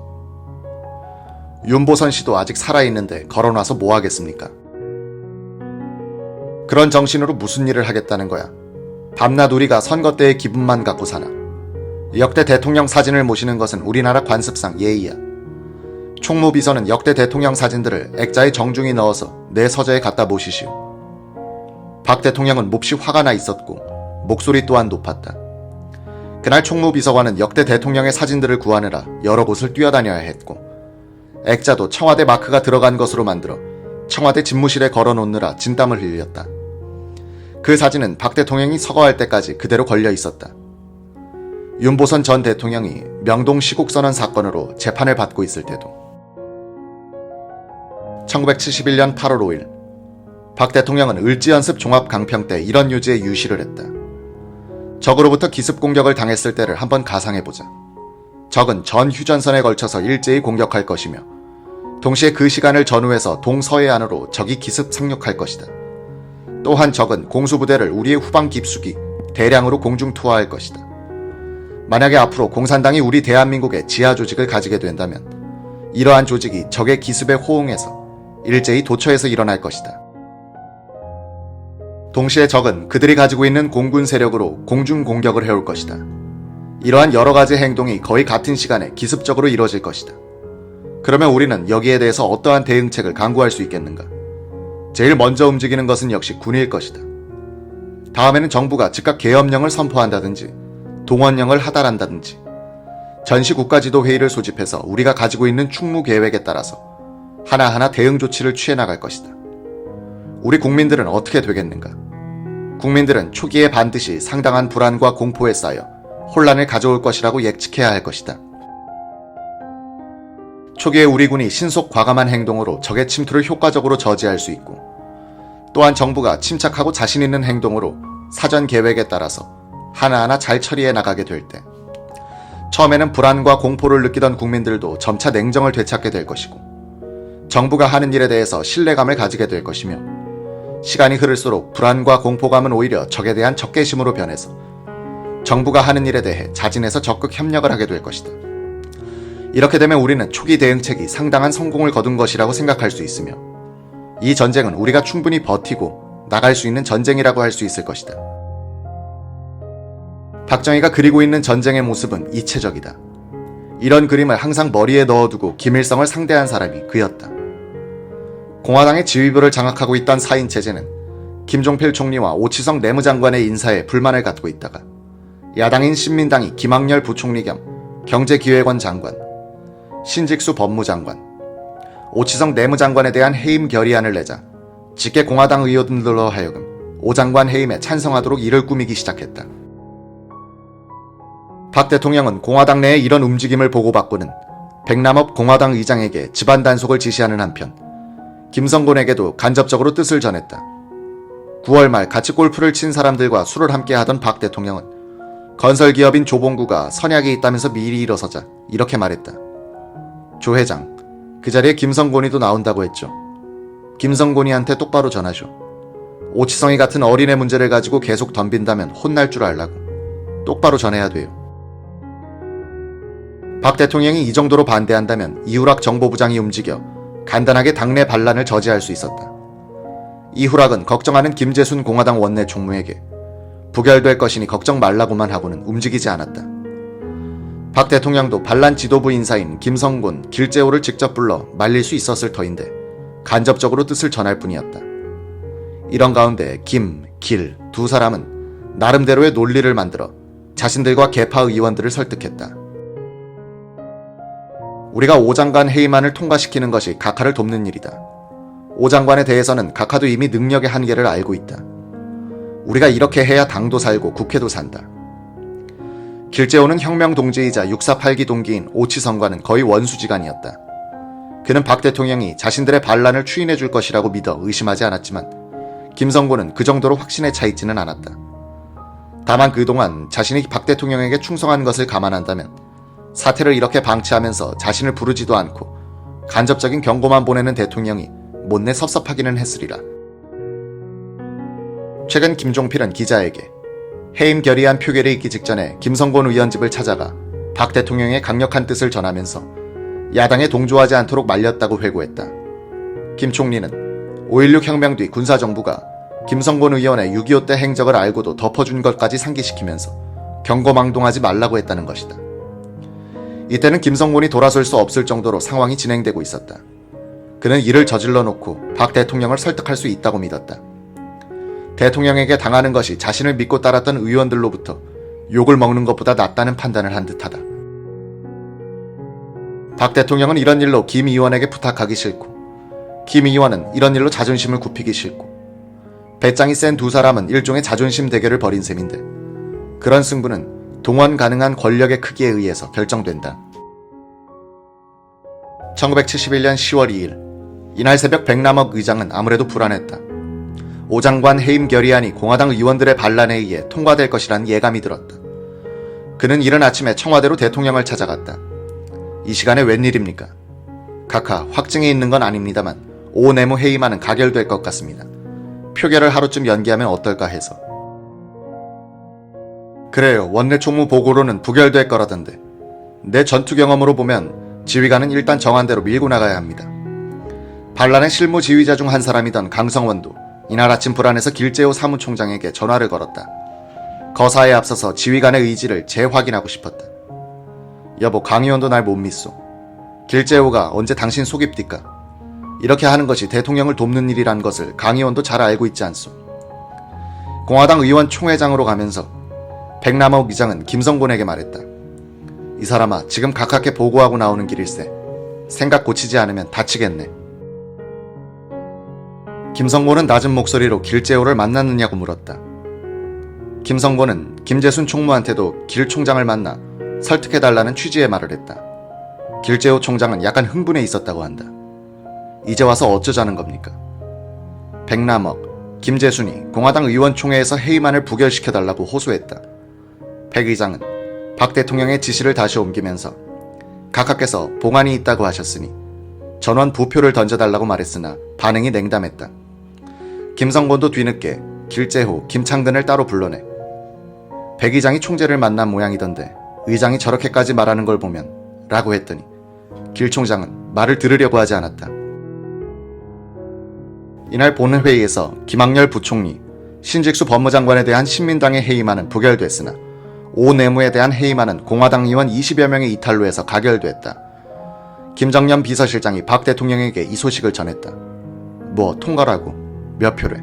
윤보선 씨도 아직 살아있는데 걸어놔서 뭐 하겠습니까? 그런 정신으로 무슨 일을 하겠다는 거야? 밤낮 우리가 선거 때의 기분만 갖고 사나? 역대 대통령 사진을 모시는 것은 우리나라 관습상 예의야. 총무비서는 역대 대통령 사진들을 액자에 정중히 넣어서 내 서재에 갖다 모시시오. 박 대통령은 몹시 화가 나 있었고 목소리 또한 높았다. 그날 총무비서관은 역대 대통령의 사진들을 구하느라 여러 곳을 뛰어다녀야 했고 액자도 청와대 마크가 들어간 것으로 만들어 청와대 집무실에 걸어놓느라 진땀을 흘렸다. 그 사진은 박 대통령이 서거할 때까지 그대로 걸려 있었다. 윤보선 전 대통령이 명동 시국선언 사건으로 재판을 받고 있을 때도. 1971년 8월 5일 박 대통령은 을지연습 종합강평 때 이런 유지의 유시를 했다. 적으로부터 기습 공격을 당했을 때를 한번 가상해보자. 적은 전 휴전선에 걸쳐서 일제히 공격할 것이며 동시에 그 시간을 전후해서 동서해안으로 적이 기습 상륙할 것이다. 또한 적은 공수부대를 우리의 후방 깊숙이 대량으로 공중 투하할 것이다. 만약에 앞으로 공산당이 우리 대한민국의 지하 조직을 가지게 된다면 이러한 조직이 적의 기습에 호응해서 일제히 도처에서 일어날 것이다. 동시에 적은 그들이 가지고 있는 공군 세력으로 공중 공격을 해올 것이다. 이러한 여러 가지 행동이 거의 같은 시간에 기습적으로 이뤄질 것이다. 그러면 우리는 여기에 대해서 어떠한 대응책을 강구할 수 있겠는가? 제일 먼저 움직이는 것은 역시 군일 것이다. 다음에는 정부가 즉각 계엄령을 선포한다든지 동원령을 하달한다든지 전시국가지도회의를 소집해서 우리가 가지고 있는 충무계획에 따라서 하나하나 대응 조치를 취해 나갈 것이다. 우리 국민들은 어떻게 되겠는가? 국민들은 초기에 반드시 상당한 불안과 공포에 쌓여 혼란을 가져올 것이라고 예측해야 할 것이다. 초기에 우리 군이 신속 과감한 행동으로 적의 침투를 효과적으로 저지할 수 있고 또한 정부가 침착하고 자신 있는 행동으로 사전 계획에 따라서 하나하나 잘 처리해 나가게 될 때 처음에는 불안과 공포를 느끼던 국민들도 점차 냉정을 되찾게 될 것이고 정부가 하는 일에 대해서 신뢰감을 가지게 될 것이며 시간이 흐를수록 불안과 공포감은 오히려 적에 대한 적개심으로 변해서 정부가 하는 일에 대해 자진해서 적극 협력을 하게 될 것이다. 이렇게 되면 우리는 초기 대응책이 상당한 성공을 거둔 것이라고 생각할 수 있으며 이 전쟁은 우리가 충분히 버티고 나갈 수 있는 전쟁이라고 할 수 있을 것이다. 박정희가 그리고 있는 전쟁의 모습은 이체적이다. 이런 그림을 항상 머리에 넣어두고 김일성을 상대한 사람이 그였다. 공화당의 지휘부를 장악하고 있던 사인 체제는 김종필 총리와 오치성 내무장관의 인사에 불만을 갖고 있다가 야당인 신민당이 김학렬 부총리 겸 경제기획원 장관, 신직수 법무장관, 오치성 내무장관에 대한 해임 결의안을 내자 직계 공화당 의원들로 하여금 오 장관 해임에 찬성하도록 이를 꾸미기 시작했다. 박 대통령은 공화당 내의 이런 움직임을 보고받고는 백남업 공화당 의장에게 집안 단속을 지시하는 한편 김성곤에게도 간접적으로 뜻을 전했다. 9월 말 같이 골프를 친 사람들과 술을 함께 하던 박 대통령은 건설기업인 조봉구가 선약이 있다면서 미리 일어서자 이렇게 말했다. 조 회장, 그 자리에 김성곤이도 나온다고 했죠. 김성곤이한테 똑바로 전하쇼. 오치성이 같은 어린애 문제를 가지고 계속 덤빈다면 혼날 줄 알라고. 똑바로 전해야 돼요. 박 대통령이 이 정도로 반대한다면 이후락 정보부장이 움직여 간단하게 당내 반란을 저지할 수 있었다. 이후락은 걱정하는 김재순 공화당 원내 총무에게 부결될 것이니 걱정 말라고만 하고는 움직이지 않았다. 박 대통령도 반란 지도부 인사인 김성곤, 길재호를 직접 불러 말릴 수 있었을 터인데 간접적으로 뜻을 전할 뿐이었다. 이런 가운데 김, 길 두 사람은 나름대로의 논리를 만들어 자신들과 계파 의원들을 설득했다. 우리가 오 장관 해임안을 통과시키는 것이 각하를 돕는 일이다. 오 장관에 대해서는 각하도 이미 능력의 한계를 알고 있다. 우리가 이렇게 해야 당도 살고 국회도 산다. 길재호는 혁명 동지이자 648기 동기인 오치성과는 거의 원수지간이었다. 그는 박 대통령이 자신들의 반란을 추인해 줄 것이라고 믿어 의심하지 않았지만 김성곤은 그 정도로 확신에 차 있지는 않았다. 다만 그동안 자신이 박 대통령에게 충성한 것을 감안한다면 사태를 이렇게 방치하면서 자신을 부르지도 않고 간접적인 경고만 보내는 대통령이 못내 섭섭하기는 했으리라. 최근 김종필은 기자에게 해임 결의안 표결이 있기 직전에 김성곤 의원 집을 찾아가 박 대통령의 강력한 뜻을 전하면서 야당에 동조하지 않도록 말렸다고 회고했다. 김 총리는 5.16 혁명 뒤 군사정부가 김성곤 의원의 6.25 때 행적을 알고도 덮어준 것까지 상기시키면서 경고망동하지 말라고 했다는 것이다. 이때는 김성곤이 돌아설 수 없을 정도로 상황이 진행되고 있었다. 그는 이를 저질러 놓고 박 대통령을 설득할 수 있다고 믿었다. 대통령에게 당하는 것이 자신을 믿고 따랐던 의원들로부터 욕을 먹는 것보다 낫다는 판단을 한 듯하다. 박 대통령은 이런 일로 김 의원에게 부탁하기 싫고 김 의원은 이런 일로 자존심을 굽히기 싫고 배짱이 센 두 사람은 일종의 자존심 대결을 벌인 셈인데 그런 승부는 동원 가능한 권력의 크기에 의해서 결정된다. 1971년 10월 2일 이날 새벽 백남업 의장은 아무래도 불안했다. 오 장관 해임 결의안이 공화당 의원들의 반란에 의해 통과될 것이란 예감이 들었다. 그는 이른 아침에 청와대로 대통령을 찾아갔다. 이 시간에 웬일입니까? 각하, 확증이 있는 건 아닙니다만 오 내무 해임안은 가결될 것 같습니다. 표결을 하루쯤 연기하면 어떨까 해서. 그래요. 원내 총무 보고로는 부결될 거라던데. 내 전투 경험으로 보면 지휘관은 일단 정한 대로 밀고 나가야 합니다. 반란의 실무 지휘자 중 한 사람이던 강성원도 이날 아침 불안해서 길재호 사무총장에게 전화를 걸었다. 거사에 앞서서 지휘관의 의지를 재확인하고 싶었다. 여보, 강 의원도 날 못 믿소. 길재호가 언제 당신 속입니까? 이렇게 하는 것이 대통령을 돕는 일이란 것을 강 의원도 잘 알고 있지 않소. 공화당 의원 총회장으로 가면서 백남업 의장은 김성곤에게 말했다. 이 사람아, 지금 각하께 보고하고 나오는 길일세. 생각 고치지 않으면 다치겠네. 김성곤은 낮은 목소리로 길재호를 만났느냐고 물었다. 김성곤은 김재순 총무한테도 길 총장을 만나 설득해달라는 취지의 말을 했다. 길재호 총장은 약간 흥분해 있었다고 한다. 이제 와서 어쩌자는 겁니까? 백남업, 김재순이 공화당 의원총회에서 해임안을 부결시켜달라고 호소했다. 백 의장은 박 대통령의 지시를 다시 옮기면서 각하께서 봉안이 있다고 하셨으니 전원 부표를 던져달라고 말했으나 반응이 냉담했다. 김성곤도 뒤늦게 길재호, 김창근을 따로 불러내 백 의장이 총재를 만난 모양이던데 의장이 저렇게까지 말하는 걸 보면 라고 했더니 길 총장은 말을 들으려고 하지 않았다. 이날 본회의에서 김학렬 부총리, 신직수 법무장관에 대한 신민당의 해임안은 부결됐으나 오 내무에 대한 해임안은 공화당 의원 20여 명의 이탈로 해서 가결됐다. 김정년 비서실장이 박 대통령에게 이 소식을 전했다. 뭐 통과라고, 몇 표래.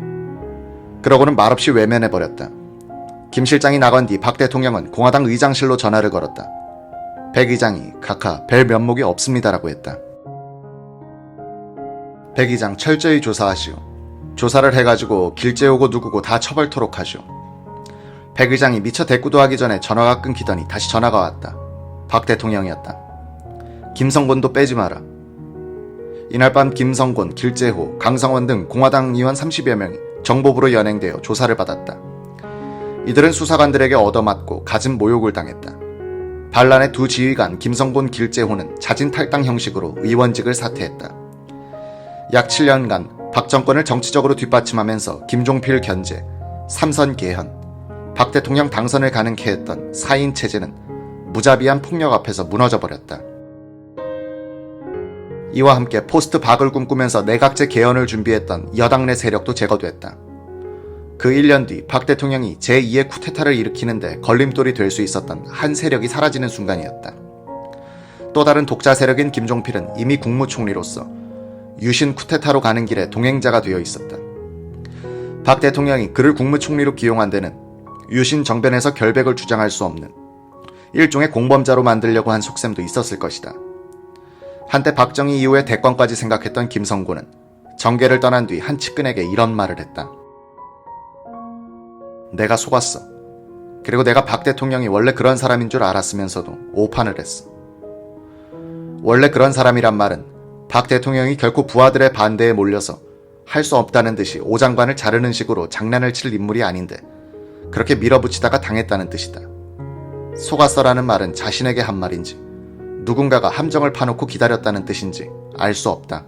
그러고는 말없이 외면해버렸다. 김 실장이 나간 뒤 박 대통령은 공화당 의장실로 전화를 걸었다. 백 의장이 각하 뵐 면목이 없습니다라고 했다. 백 의장 철저히 조사하시오. 조사를 해가지고 길재우고 누구고 다 처벌토록 하시오. 백 의장이 미처 대꾸도 하기 전에 전화가 끊기더니 다시 전화가 왔다. 박 대통령이었다. 김성곤도 빼지 마라. 이날 밤 김성곤, 길재호, 강성원 등 공화당 의원 30여 명이 정보부로 연행되어 조사를 받았다. 이들은 수사관들에게 얻어맞고 갖은 모욕을 당했다. 반란의 두 지휘관 김성곤, 길재호는 자진 탈당 형식으로 의원직을 사퇴했다. 약 7년간 박 정권을 정치적으로 뒷받침하면서 김종필 견제, 삼선 개헌, 박 대통령 당선을 가능케 했던 4인 체제는 무자비한 폭력 앞에서 무너져버렸다. 이와 함께 포스트 박을 꿈꾸면서 내각제 개헌을 준비했던 여당 내 세력도 제거됐다. 그 1년 뒤 박 대통령이 제2의 쿠데타를 일으키는데 걸림돌이 될 수 있었던 한 세력이 사라지는 순간이었다. 또 다른 독자 세력인 김종필은 이미 국무총리로서 유신 쿠데타로 가는 길에 동행자가 되어 있었다. 박 대통령이 그를 국무총리로 기용한 데는 유신 정변에서 결백을 주장할 수 없는 일종의 공범자로 만들려고 한 속셈도 있었을 것이다. 한때 박정희 이후에 대권까지 생각했던 김성곤은 정계를 떠난 뒤 한 측근에게 이런 말을 했다. 내가 속았어. 그리고 내가 박 대통령이 원래 그런 사람인 줄 알았으면서도 오판을 했어. 원래 그런 사람이란 말은 박 대통령이 결코 부하들의 반대에 몰려서 할 수 없다는 듯이 오 장관을 자르는 식으로 장난을 칠 인물이 아닌데 그렇게 밀어붙이다가 당했다는 뜻이다. 속았어라는 말은 자신에게 한 말인지 누군가가 함정을 파놓고 기다렸다는 뜻인지 알 수 없다.